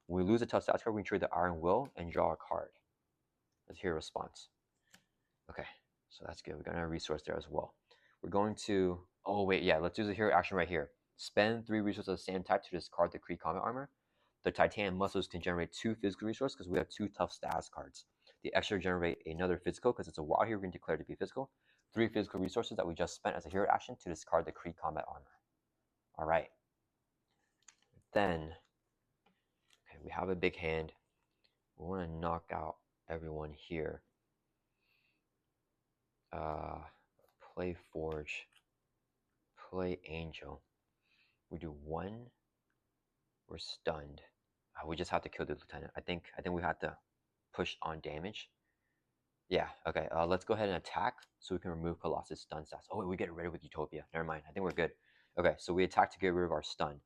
When we lose a Tough Stats card, we can trade the Iron Will and draw a card. Let's hear a response. Okay, so that's good. We got a resource there as well. We're going to, oh wait, yeah, let's do the hero action right here. Spend 3 resources of the same type to discard the Kree Combat Armor. The Titanium Muscles can generate 2 physical resources because we have 2 Tough Stats cards. The extra generate another physical because it's a wild hero we can declare to be physical. 3 physical resources that we just spent as a hero action to discard the Kree Combat Armor. All right. Then, okay, we have a big hand. We want to knock out everyone here. Play Forge. Play Angel. We do 1. We're stunned. We just have to kill the lieutenant. I think we have to push on damage. Yeah, okay. Let's go ahead and attack so we can remove Colossus stun stats. Oh wait, we get rid of it with Utopia. Never mind. I think we're good. Okay, so we attack to get rid of our stun.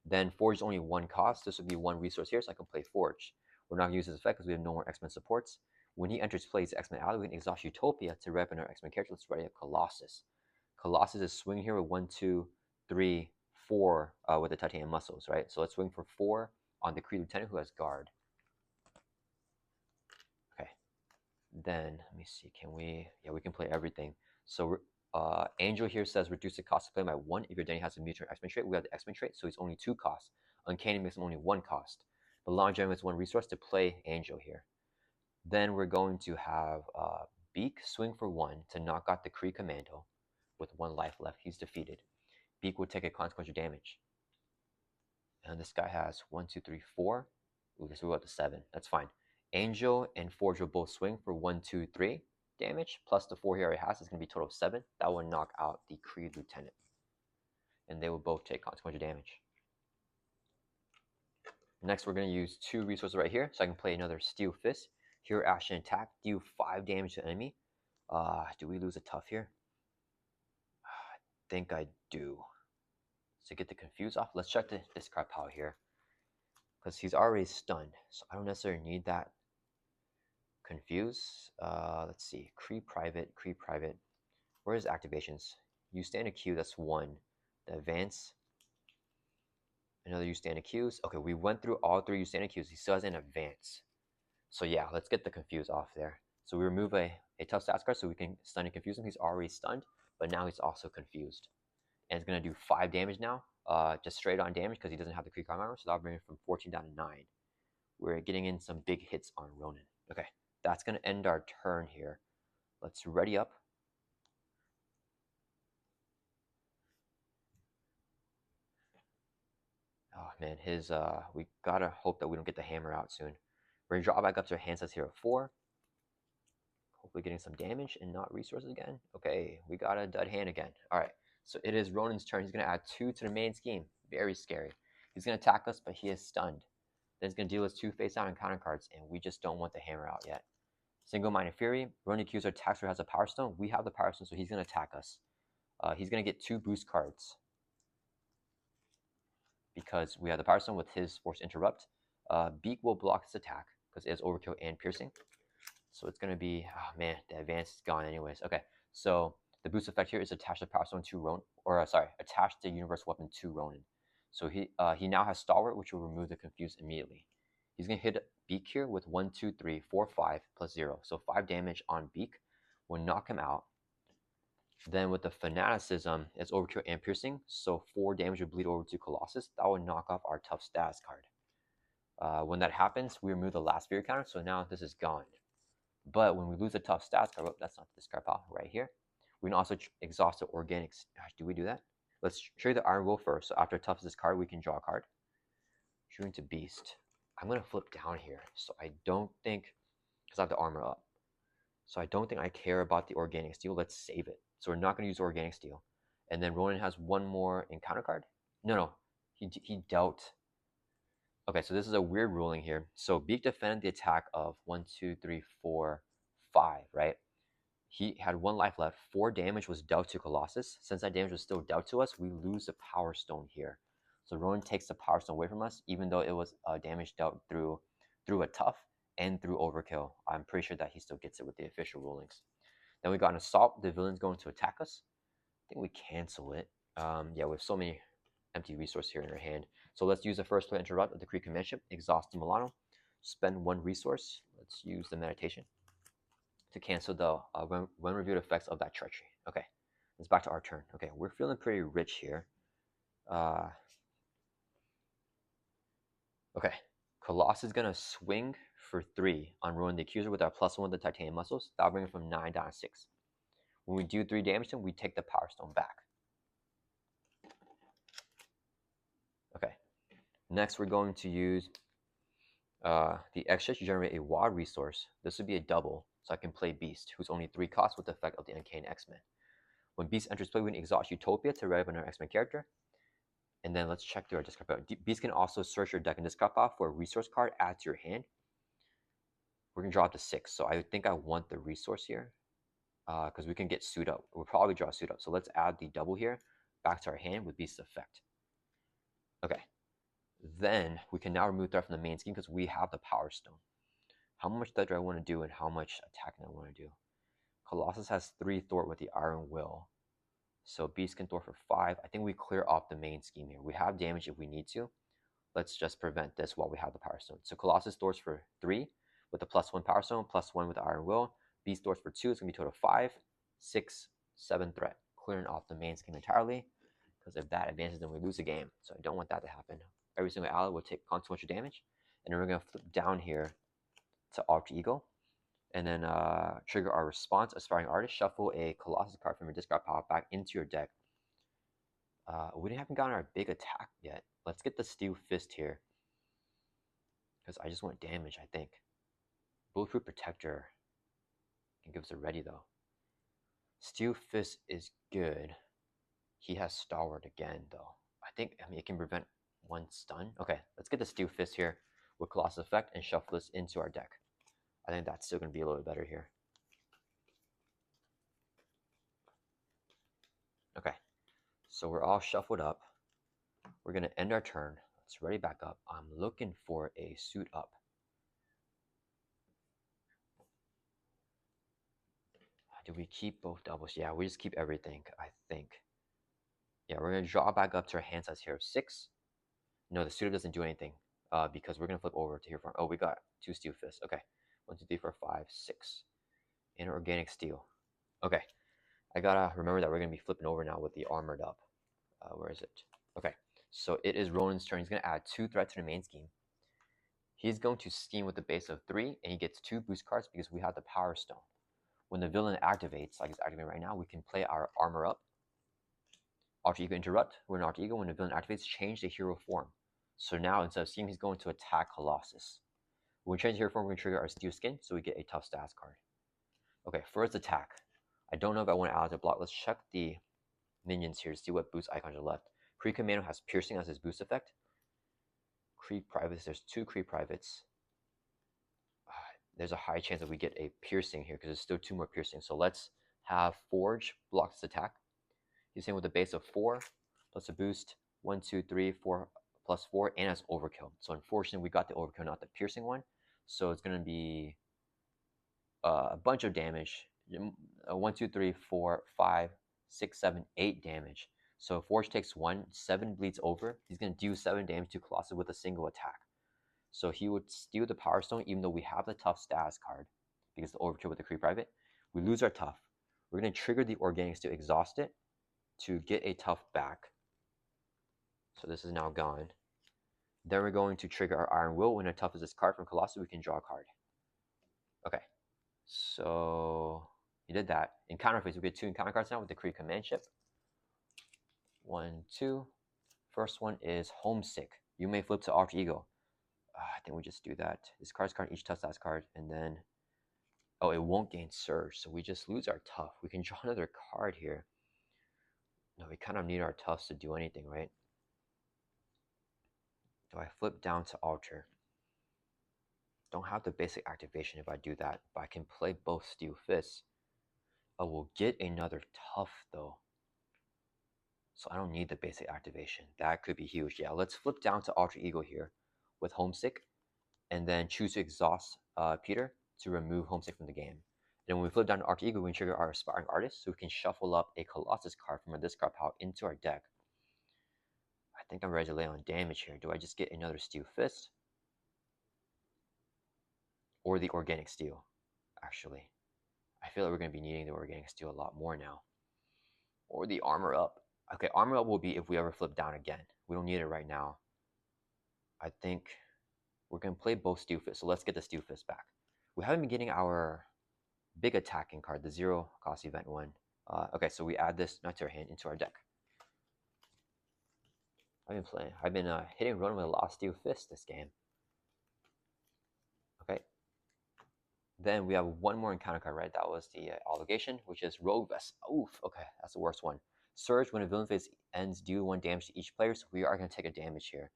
Then Forge is only 1 cost. This would be 1 resource here, so I can play Forge. We're not going to use this effect because we have no more X-Men supports. When he enters play as X-Men ally, we can exhaust Utopia to rep in our X-Men character. Let's ready up Colossus. Colossus is swinging here with 1, 2, 3, 4 with the titanium muscles, right? So let's swing for 4 on the Kree Lieutenant who has guard. Okay. Then let me see. Can we? Yeah, we can play everything. So Angel here says reduce the cost to play by 1 if your Danny has a mutual X-Men trait. We have the X-Men trait, so he's only 2 costs. Uncanny makes him only 1 cost. But Longevity makes 1 resource to play Angel here. Then we're going to have Beak swing for 1 to knock out the Kree Commando. With 1 life left, he's defeated. Beak will take a consequential damage. And this guy has 1, 2, 3, 4. Ooh, this will go up to 7. That's fine. Angel and Forge will both swing for 1, 2, 3 damage. Plus the 4 he already has is going to be a total of 7. That will knock out the Kree Lieutenant. And they will both take consequential damage. Next, we're going to use 2 resources right here. So I can play another Steel Fist. Hero action attack. Deal 5 damage to the enemy. Do we lose a tough here? I think I do. To get the confuse off, let's check the discard pile here. Because he's already stunned. So I don't necessarily need that confuse. Let's see. Kree Private, Kree Private. Where's activations? You stand a Q, that's 1. The advance. Another you stand accused. Okay, we went through all 3 you stand accused. He still has an advance. So yeah, let's get the confuse off there. So we remove a tough stats card so we can stun and confuse him. He's already stunned, but now he's also confused. And it's going to do 5 damage now, just straight on damage because he doesn't have the Kree Combat Armor. So that'll bring it from 14 down to 9. We're getting in some big hits on Ronan. Okay, that's going to end our turn here. Let's ready up. man, his we gotta hope that we don't get the hammer out soon. We're gonna draw back up to our hand size here at 4. Hopefully getting some damage and not resources again. Okay, we got a dud hand again. Alright, so it is Ronan's turn. He's gonna add 2 to the main scheme. Very scary. He's gonna attack us, but he is stunned. Then he's gonna deal us 2 face down and counter cards, and we just don't want the hammer out yet. Single-minded Fury. Ronan Accuser attacks or has a Power Stone. We have the Power Stone, so he's gonna attack us. He's gonna get 2 boost cards because we have the Power Stone with his Force Interrupt. Beak will block his attack because it has Overkill and Piercing. So it's going to be, oh man, the advance is gone anyways. Okay, so the boost effect here is attach the Power Stone to Ronan, or sorry, attach the Universal Weapon to Ronan. So he now has Stalwart, which will remove the Confuse immediately. He's going to hit Beak here with 1, 2, 3, 4, 5 plus 0. So 5 damage on Beak will knock him out. Then with the Fanaticism, it's Overkill and Piercing, so 4 damage will bleed over to Colossus. That will knock off our Tough Status card. When that happens, we remove the last Fear counter, so now this is gone. But when we lose a Tough Stats card, that's not this card pile right here. We can also exhaust the Organics. Do we do that? Let's show you the Iron Will first. So after Tough this card, we can draw a card. Shooting to Beast. I'm going to flip down here. So I don't think, because I have the armor up. So I don't think I care about the Organic Steel. Let's save it. So we're not going to use Organic Steel. And then Ronan has 1 more encounter card. No. He dealt. Okay, so this is a weird ruling here. So Beak defended the attack of 1, 2, 3, 4, 5, right? He had 1 life left. 4 damage was dealt to Colossus. Since that damage was still dealt to us, we lose the Power Stone here. So Ronan takes the Power Stone away from us, even though it was damage dealt through a Tough and through Overkill. I'm pretty sure that he still gets it with the official rulings. Then we got an Assault. The villain's going to attack us. I think we cancel it. Yeah, we have so many empty resources here in our hand. So let's use the first play interrupt of the Kree Command Ship, exhaust the Milano, spend 1 resource. Let's use the meditation to cancel the when reviewed effects of that treachery. Okay, it's back to our turn. Okay, we're feeling pretty rich here. Okay, Colossus is gonna swing for 3 on Ronan the Accuser with our +1 with the Titanium Muscles. That'll bring it from 9 down to 6. When we do 3 damage to him, we take the Power Stone back. Okay, next we're going to use the extra to generate a WAD resource. This would be a double, so I can play Beast, who's only 3 costs with the effect of the Uncanny X-Men. When Beast enters play, we can exhaust Utopia to rev another X-Men character. And then let's check through our discard pile. Beast can also search your deck and discard pile for a resource card, add to your hand. We're going to draw up to 6, so I think I want the resource here because we can get Suit Up. We'll probably draw Suit Up. So let's add the double here back to our hand with Beast's effect. Okay. Then we can now remove threat from the main scheme because we have the Power Stone. How much threat do I want to do and how much attacking I want to do? Colossus has 3 thwart with the Iron Will. So Beast can thwart for 5. I think we clear off the main scheme here. We have damage if we need to. Let's just prevent this while we have the Power Stone. So Colossus thwarts for 3 with the +1 Power Stone, +1 with the Iron Will. Beast thwarts for 2. It's going to be total 5, 6, 7 threat. Clearing off the main scheme entirely. Because if that advances, then we lose the game. So I don't want that to happen. Every single ally will take consequential damage. And then we're going to flip down here to Alter Ego. And then trigger our response, Aspiring Artist. Shuffle a Colossus card from your discard pile back into your deck. We haven't gotten our big attack yet. Let's get the Steel Fist here. Because I just want damage, I think. Bulletproof Protector can give us a ready, though. Steel Fist is good. He has Stalwart again, though. I mean, it can prevent 1 stun. Okay, let's get the Steel Fist here with Colossus effect and shuffle this into our deck. I think that's still going to be a little bit better here. Okay, so we're all shuffled up. We're going to end our turn. Let's ready back up. I'm looking for a Suit Up. Do we keep both doubles? Yeah, we just keep everything, I think. Yeah, we're going to draw back up to our hand size here of 6. No, the Suit Up doesn't do anything because we're going to flip over to here for. Oh, we got 2 Steel Fists. Okay. 1, 2, 3, 4, 5, 6. And Organic Steel. Okay. I gotta remember that we're gonna be flipping over now with the Armored Up. Where is it? Okay. So it is Ronan's turn. He's gonna add 2 threats to the main scheme. He's going to scheme with the base of 3, and he gets 2 boost cards because we have the Power Stone. When the villain activates, like it's activating right now, we can play our Armor Up. Alter Ego Interrupt. We're an Alter Ego. When the villain activates, change the hero form. So now instead of Steam, he's going to attack Colossus. When we change here form, we're going to trigger our Steel Skin, so we get a tough stats card. Okay, first attack. I don't know if I want to add to block. Let's check the minions here to see what boost icons are left. Kree Commando has Piercing as his boost effect. Kree Privates, there's 2 Kree Privates. There's a high chance that we get a Piercing here because there's still 2 more Piercing. So let's have Forge block this attack. He's in with a base of 4 plus a boost 1, 2, 3, 4 plus 4, and has overkill. So unfortunately, we got the overkill, not the piercing one. So it's going to be a bunch of damage. 1, 2, 3, 4, 5, 6, 7, 8 damage. So Forge takes 1, 7 bleeds over. He's going to do 7 damage to Colossus with a single attack. So he would steal the Power Stone, even though we have the Tough Stats card, because the overkill with the Kree Private. We lose our Tough. We're going to trigger the Organics to exhaust it to get a Tough back. So this is now gone. Then we're going to trigger our Iron Will. When a Tough is this card from Colossus, we can draw a card. Okay, so he did that. Encounter phase, we get 2 encounter cards now with the Kree Command Ship. 1, 2. First one is Homesick. You may flip to Alter Ego. I think we just do that. This card's card, each Tough Stats card, and then, oh, it won't gain Surge, so we just lose our Tough. We can draw another card here. No, we kind of need our Toughs to do anything, right? Do I flip down to Alter? Don't have the basic activation if I do that, but I can play both Steel Fists. I will get another Tough though. So I don't need the basic activation. That could be huge. Yeah, let's flip down to Alter Ego here with Homesick, and then choose to exhaust Peter to remove Homesick from the game. Then when we flip down to Alter Ego, we can trigger our Aspiring Artist, so we can shuffle up a Colossus card from our discard pile into our deck. I think I'm ready to lay on damage here. Do I just get another Steel Fist? Or the Organic Steel, actually. I feel like we're going to be needing the Organic Steel a lot more now. Or the Armor Up. Okay, Armor Up will be if we ever flip down again. We don't need it right now. I think we're going to play both Steel Fists, so let's get the Steel Fist back. We haven't been getting our big attacking card, the 0 cost event one. Okay, so we add this, not to our hand, into our deck. I've been hitting Ronan with a lot of Steel Fists this game. Okay. Then we have one more encounter card, right? That was the obligation, which is Rogue Vest. Oof, okay, that's the worst one. Surge, when a villain phase ends, do 1 damage to each player, so we are going to take a damage here.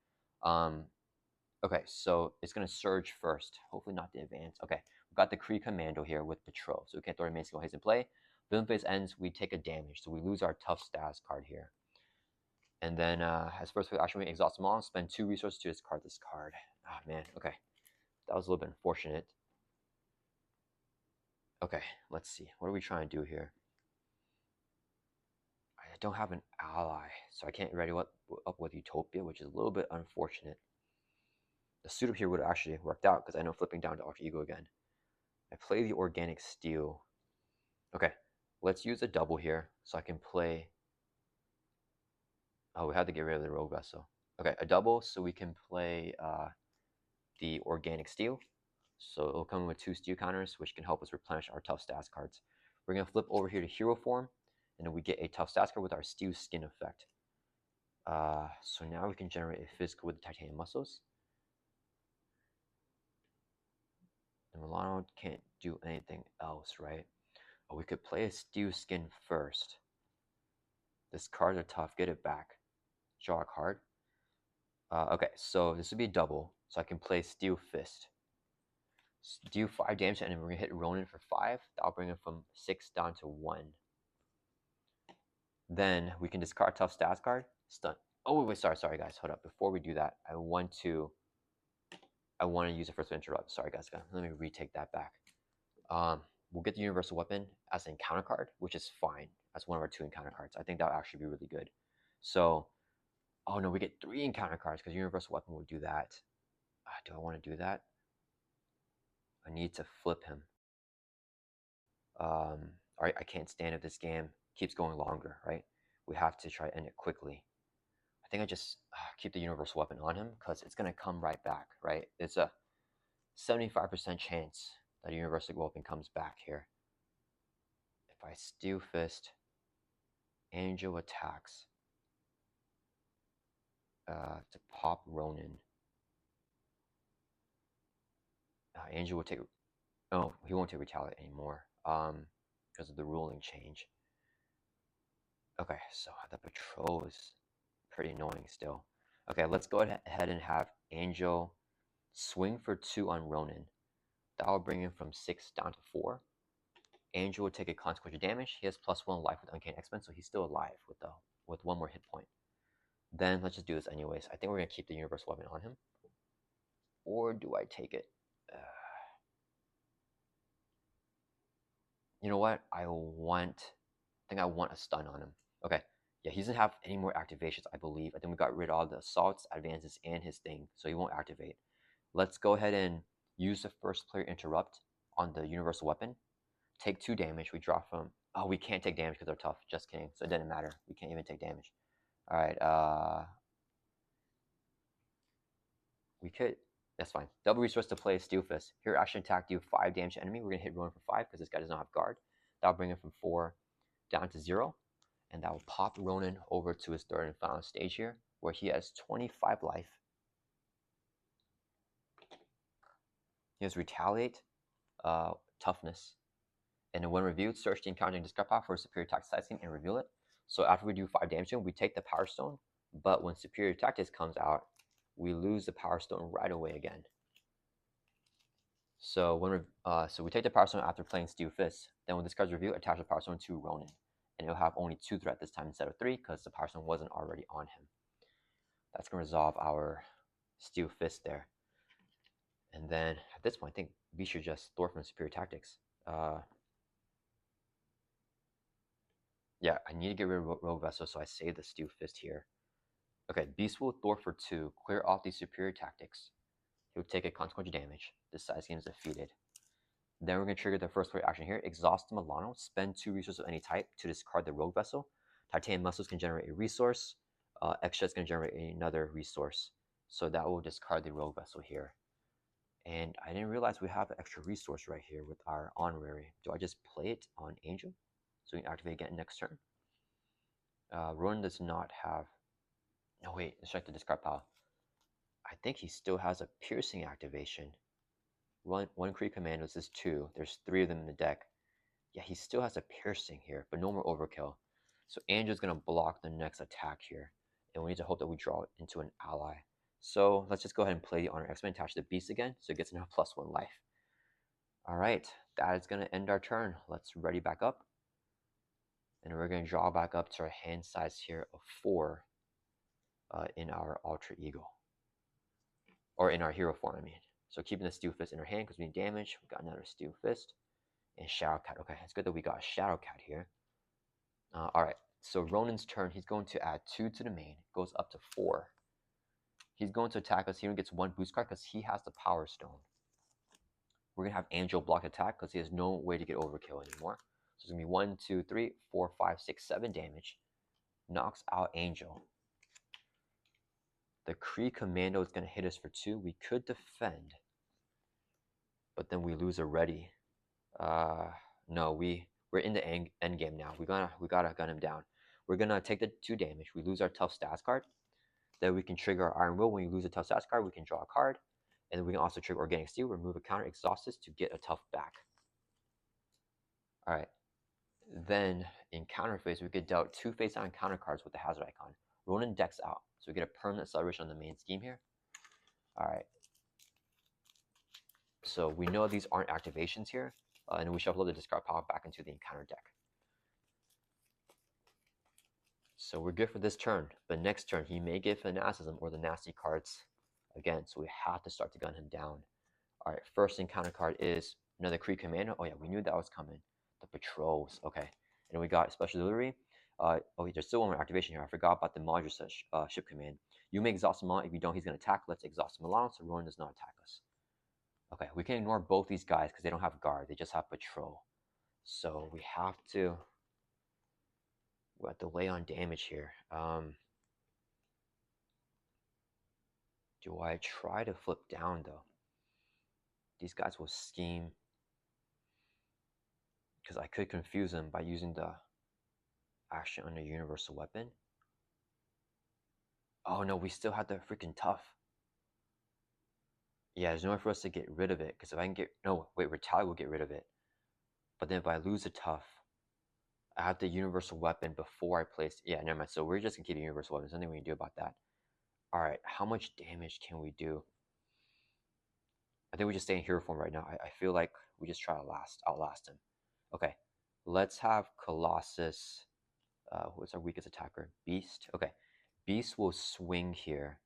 Okay, so it's going to Surge first. Hopefully not the advance. Okay, we've got the Kree Commando here with Patrol, so we can't throw main skill haste in play. Villain phase ends, we take a damage, so we lose our Tough Stats card here. And then as first phase action, we exhaust them all, spend 2 resources to discard this card. Ah, man, okay. That was a little bit unfortunate. Okay, let's see. What are we trying to do here? I don't have an ally, so I can't ready up with Utopia, which is a little bit unfortunate. The suit up here would have actually worked out because I know flipping down to Alter Ego again. I play the Organic Steel. Okay, let's use a double here so I can play. Oh, we had to get rid of the Rogue Vessel. Okay, a double so we can play the Organic Steel. So it'll come with 2 steel counters, which can help us replenish our Tough Stats cards. We're going to flip over here to Hero Form, and then we get a Tough Stats card with our Steel Skin effect. So now we can generate a physical with the Titanium Muscles. And Milano can't do anything else, right? Oh, we could play a Steel Skin first. This card are tough. Get it back. Draw a card. Okay, so this would be a double. So I can play Steel Fist. Do 5 damage, and then we're going to hit Ronan for 5. That'll bring him from 6 down to 1. Then we can discard Tough Stats card. Stun. Oh, wait, sorry, guys. Hold up. Before we do that, I want to use a first interrupt. Sorry, guys. Let me retake that back. We'll get the Universal Weapon as an encounter card, which is fine. As one of our 2 encounter cards. I think that would actually be really good. So, oh no, we get 3 encounter cards because Universal Weapon would do that. Do I want to do that? I need to flip him. Alright, I can't stand if this game keeps going longer, right? We have to try to end it quickly. I think I just keep the Universal Weapon on him because it's going to come right back, right? It's a 75% chance that a Universal Weapon comes back here. If I Steel Fist, Angel attacks. to pop Ronan. Angel will take. Oh, he won't take retaliate anymore. Because of the ruling change. Okay, so the patrol is pretty annoying still. Okay, let's go ahead and have Angel swing for 2 on Ronan. That will bring him from 6 down to 4. Angel will take a consequential damage. He has +1 life with Uncanny X-Men, so he's still alive with 1 more hit point. Then let's just do this anyways. I think we're gonna keep the Universal Weapon on him, or do I take it? You know what? I think I want a stun on him. Okay, yeah, he doesn't have any more activations, I believe. I think we got rid of all the assaults, advances, and his thing, so he won't activate. Let's go ahead and use the first player interrupt on the Universal Weapon. Take 2 damage. We draw from. Oh, we can't take damage because they're tough. Just kidding. So it didn't matter. We can't even take damage. All right. We could. That's fine. Double resource to play Steel Fist. Here, action attack, do 5 damage to enemy. We're gonna hit Ronan for 5 because this guy does not have guard. That'll bring him from 4 down to 0, and that will pop Ronan over to his third and final stage here, where he has 25 life. He has retaliate, toughness, and when reviewed, search the encounter and discard power for a superior attack side scheme and reveal it. So after we do 5 damage to him, we take the Power Stone, but when superior tactics comes out, we lose the Power Stone right away again. So we take the Power Stone after playing Steel Fist. Then when this card's revealed, attach the Power Stone to Ronan, and it'll have only 2 threat this time instead of 3 because the Power Stone wasn't already on him. That's gonna resolve our Steel Fist there. And then at this point, I think we should just thwart from superior tactics. Yeah, I need to get rid of Rogue Vessel, so I save the Steel Fist here. Okay, Beast will thwart for 2, clear off these superior tactics. He'll take a consequential damage. This side scheme is defeated. Then we're going to trigger the first player action here. Exhaust Milano. Spend 2 resources of any type to discard the Rogue Vessel. Titanium Muscles can generate a resource. Extra is going to generate another resource. So that will discard the Rogue Vessel here. And I didn't realize we have an extra resource right here with our honorary. Do I just play it on Angel so we can activate again next turn? Ronan does not have. No, wait, instruct the discard pile. I think he still has a piercing activation. One Kree Commandos is 2. There's 3 of them in the deck. Yeah, he still has a piercing here, but no more overkill. So Angel's gonna block the next attack here, and we need to hope that we draw it into an ally. So let's just go ahead and play the Honor X-Men, attach the Beast again, so it gets now +1 life. All right, that is gonna end our turn. Let's ready back up, and we're gonna draw back up to our hand size here of 4 in our Alter Ego, or in our hero form, I mean. So keeping the Steel Fist in our hand because we need damage. We got another Steel Fist and Shadow Cat. Okay, it's good that we got a Shadow Cat here. All right, so Ronan's turn. He's going to add 2 to the main. Goes up to 4. He's going to attack us. He only gets 1 boost card because he has the Power Stone. We're gonna have Angel block attack because he has no way to get overkill anymore. So it's gonna be 1, 2, 3, 4, 5, 6, 7 damage. Knocks out Angel. The Kree Commando is gonna hit us for 2. We could defend, but then we lose already. No, we're in the end game now. We gotta gun him down. We're gonna take the 2 damage. We lose our tough stats card. Then we can trigger our Iron Will. When we lose a tough stats card, we can draw a card, and then we can also trigger Organic Steel, remove a counter, exhaust this to get a tough back. All right. Then in counter phase, we get dealt 2 face down counter cards with the hazard icon. Ronan decks out, so we get a permanent acceleration on the main scheme here. All right. So we know these aren't activations here, and we shuffle the discard pile back into the encounter deck. So we're good for this turn, but next turn he may get Fanaticism or the nasty cards again, so we have to start to gun him down. All right, first encounter card is another Kree Commando. Oh yeah, we knew that was coming. The Patrols, okay. And we got Special Delivery. Oh, there's still one more activation here. I forgot about the Module Ship Command. You may exhaust Milan. If you don't, he's going to attack. Let's exhaust Milan so Ronan does not attack us. Okay, we can ignore both these guys because they don't have guard. They just have patrol. So we have to lay on damage here. Do I try to flip down though? These guys will scheme because I could confuse them by using the action on the Universal Weapon. Oh no, we still have the freaking tough. Yeah, there's no way for us to get rid of it, because if I can get, no, wait, retaliate will get rid of it. But then if I lose a tough, I have the universal weapon before I place, yeah, never mind. So we're just gonna keep the universal weapon. There's nothing we can do about that. All right, how much damage can we do? I think we just stay in hero form right now. I feel like we just try to outlast him. Okay, let's have Colossus. What's our weakest attacker? Beast. Okay, Beast will swing here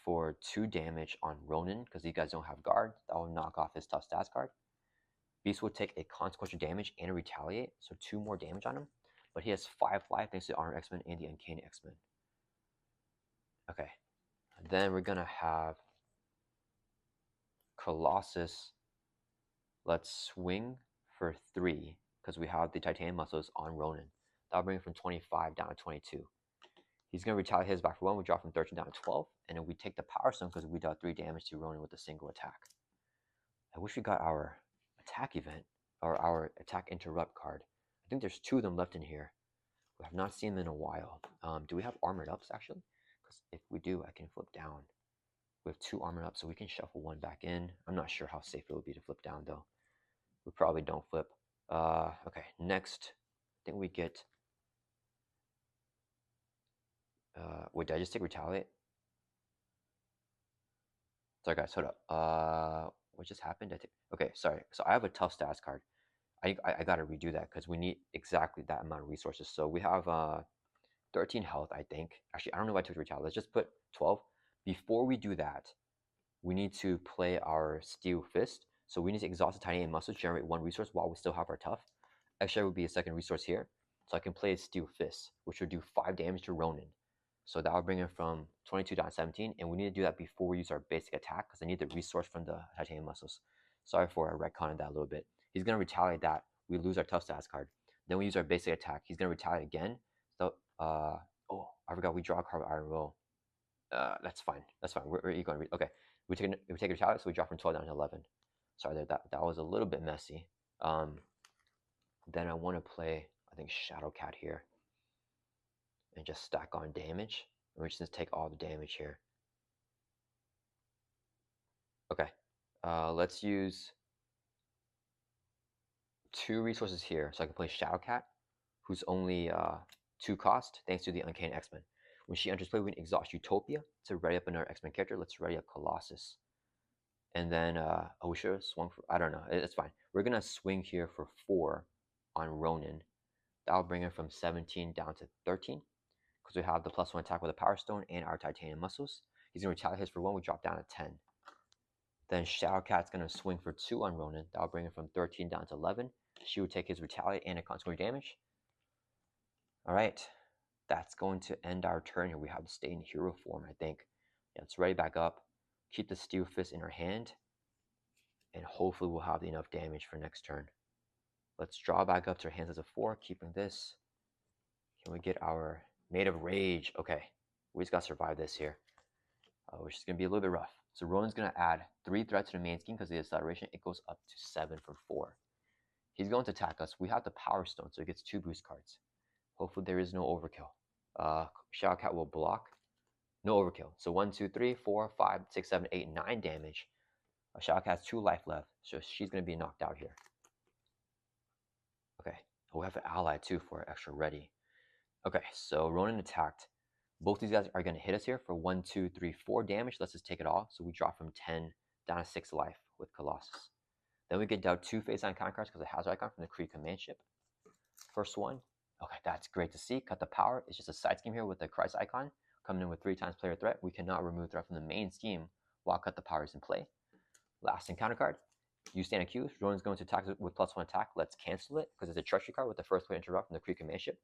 for 2 damage on Ronan because these guys don't have guard. That will knock off his tough stats card. Beast will take a consequential damage and a retaliate, so 2 more damage on him. But he has 5 life thanks to the Armor X-Men and the Uncanny X-Men. Okay, and then we're gonna have Colossus. Let's swing for 3 because we have the titanium muscles on Ronan. That'll bring him from 25 down to 22. He's going to retaliate his back for 1. We drop from 13 down to 12. And then we take the Power Stone because we dealt 3 damage to Ronan with a single attack. I wish we got our attack event or our attack interrupt card. I think there's 2 of them left in here. We have not seen them in a while. Do we have armored ups actually? Because if we do, I can flip down. We have 2 armored ups, so we can shuffle 1 back in. I'm not sure how safe it would be to flip down though. We probably don't flip. Okay, next, I think we get. Wait, did I just take retaliate? Sorry guys, hold up. What just happened? Okay, sorry. So I have a tough stats card. I gotta redo that because we need exactly that amount of resources. So we have 13 health, I think. Actually, I don't know if I took retaliate. Let's just put 12. Before we do that, we need to play our Steel Fist. So we need to exhaust the titanium muscle to generate 1 resource while we still have our tough. Extra would be a second resource here. So I can play a Steel Fist, which would do 5 damage to Ronan. So that will bring it from 22 down to 17. And we need to do that before we use our basic attack because I need the resource from the titanium muscles. Sorry for retconning that a little bit. He's going to retaliate that. We lose our tough stats card. Then we use our basic attack. He's going to retaliate again. So, oh, I forgot we draw a card with Iron Will. That's fine. That's fine. We're going to okay. We take a retaliate, so we drop from 12 down to 11. Sorry, that was a little bit messy. Then I want to play, I think, Shadow Cat here. And just stack on damage. We're just going to take all the damage here. Okay. Let's use 2 resources here. So I can play Shadow Cat, who's only 2 cost, thanks to the Uncanny X-Men. When she enters play, we can exhaust Utopia to ready up another X-Men character. Let's ready up Colossus. And then, oh, we should have swung for, I don't know. It's fine. We're going to swing here for 4 on Ronan. That'll bring him from 17 down to 13. Because we have the +1 attack with a Power Stone and our titanium muscles. He's going to retaliate his for 1. We drop down to 10. Then Shadow Cat's going to swing for 2 on Ronan. That'll bring him from 13 down to 11. She would take his retaliate and a consequential damage. All right. That's going to end our turn here. We have to stay in hero form, I think. Yeah, let's ready back up. Keep the Steel Fist in our hand. And hopefully we'll have enough damage for next turn. Let's draw back up to our hands as a 4, keeping this. Can we get our Made of Rage? Okay, we just got to survive this here, which is going to be a little bit rough. So Ronan's going to add 3 threats to the main scheme because of the acceleration. It goes up to 7 from 4. He's going to attack us. We have the Power Stone, so he gets 2 boost cards. Hopefully there is no overkill. Shadow Cat will block. No overkill. So 1, 2, 3, 4, 5, 6, 7, 8, 9 damage. Shadow Cat has 2 life left, so she's going to be knocked out here. Okay, we have an ally too for extra ready. Okay, so Ronan attacked. Both these guys are going to hit us here for 1, 2, 3, 4 damage. Let's just take it all. So we drop from 10 down to 6 life with Colossus. Then we get down 2 face icon cards because it has icon from the Kree command ship. First one. Okay, that's great to see. Cut the power. It's just a side scheme here with the Christ icon. Coming in with 3 times player threat. We cannot remove threat from the main scheme while cut the power is in play. Last encounter card. You stand accused. Ronan's going to attack with +1 attack. Let's cancel it because it's a treachery card with the first player interrupt from the Kree command ship.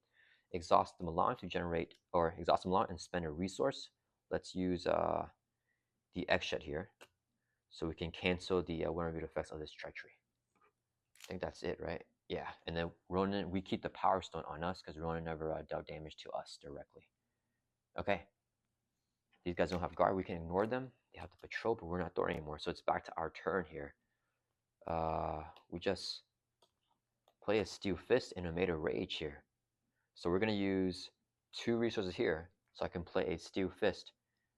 Exhaust the Milan to generate, or exhaust the Milan and spend a resource. Let's use the X-Shed here so we can cancel the one-review effects of this treachery. I think that's it, right? Yeah, and then Ronan, we keep the Power Stone on us because Ronan never dealt damage to us directly. Okay. These guys don't have guard. We can ignore them. They have to patrol, but we're not throwing anymore. So it's back to our turn here. We just play a Steel Fist and a Made of Rage here. So we're going to use 2 resources here. So I can play a Steel Fist.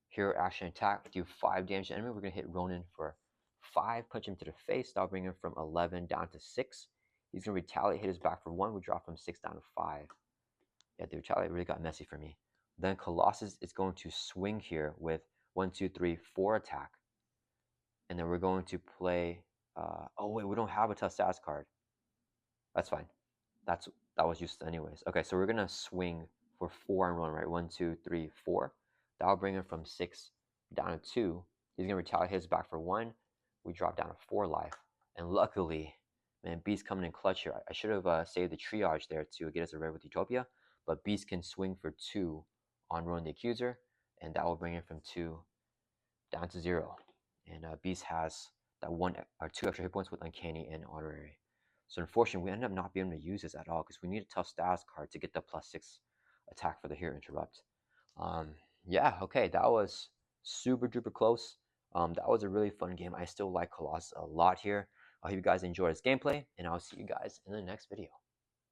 Hero action attack, do 5 damage to enemy. We're going to hit Ronan for 5, punch him to the face. That'll bring him from 11 down to 6. He's going to retaliate, hit his back for 1. We drop from 6 down to 5. Yeah, the retaliate really got messy for me. Then Colossus is going to swing here with 1, 2, 3, 4 attack. And then we're going to play... oh, wait, we don't have a tough stats card. That's fine. That was used anyways. Okay, so we're going to swing for 4 and run, right? 1, 2, 3, 4. That'll bring him from 6 down to 2. He's going to retaliate his back for 1. We drop down to 4 life. And luckily, man, Beast coming in clutch here. I should have saved the triage there to get us a red with Utopia. But Beast can swing for 2 on Ronan the Accuser. And that will bring him from 2 down to 0. And Beast has that 1 or 2 extra hit points with Uncanny and Honorary. So unfortunately, we end up not being able to use this at all because we need a tough stats card to get the +6 attack for the Hero Interrupt. Yeah, okay, that was super duper close. That was a really fun game. I still like Colossus a lot here. I hope you guys enjoyed this gameplay, and I'll see you guys in the next video.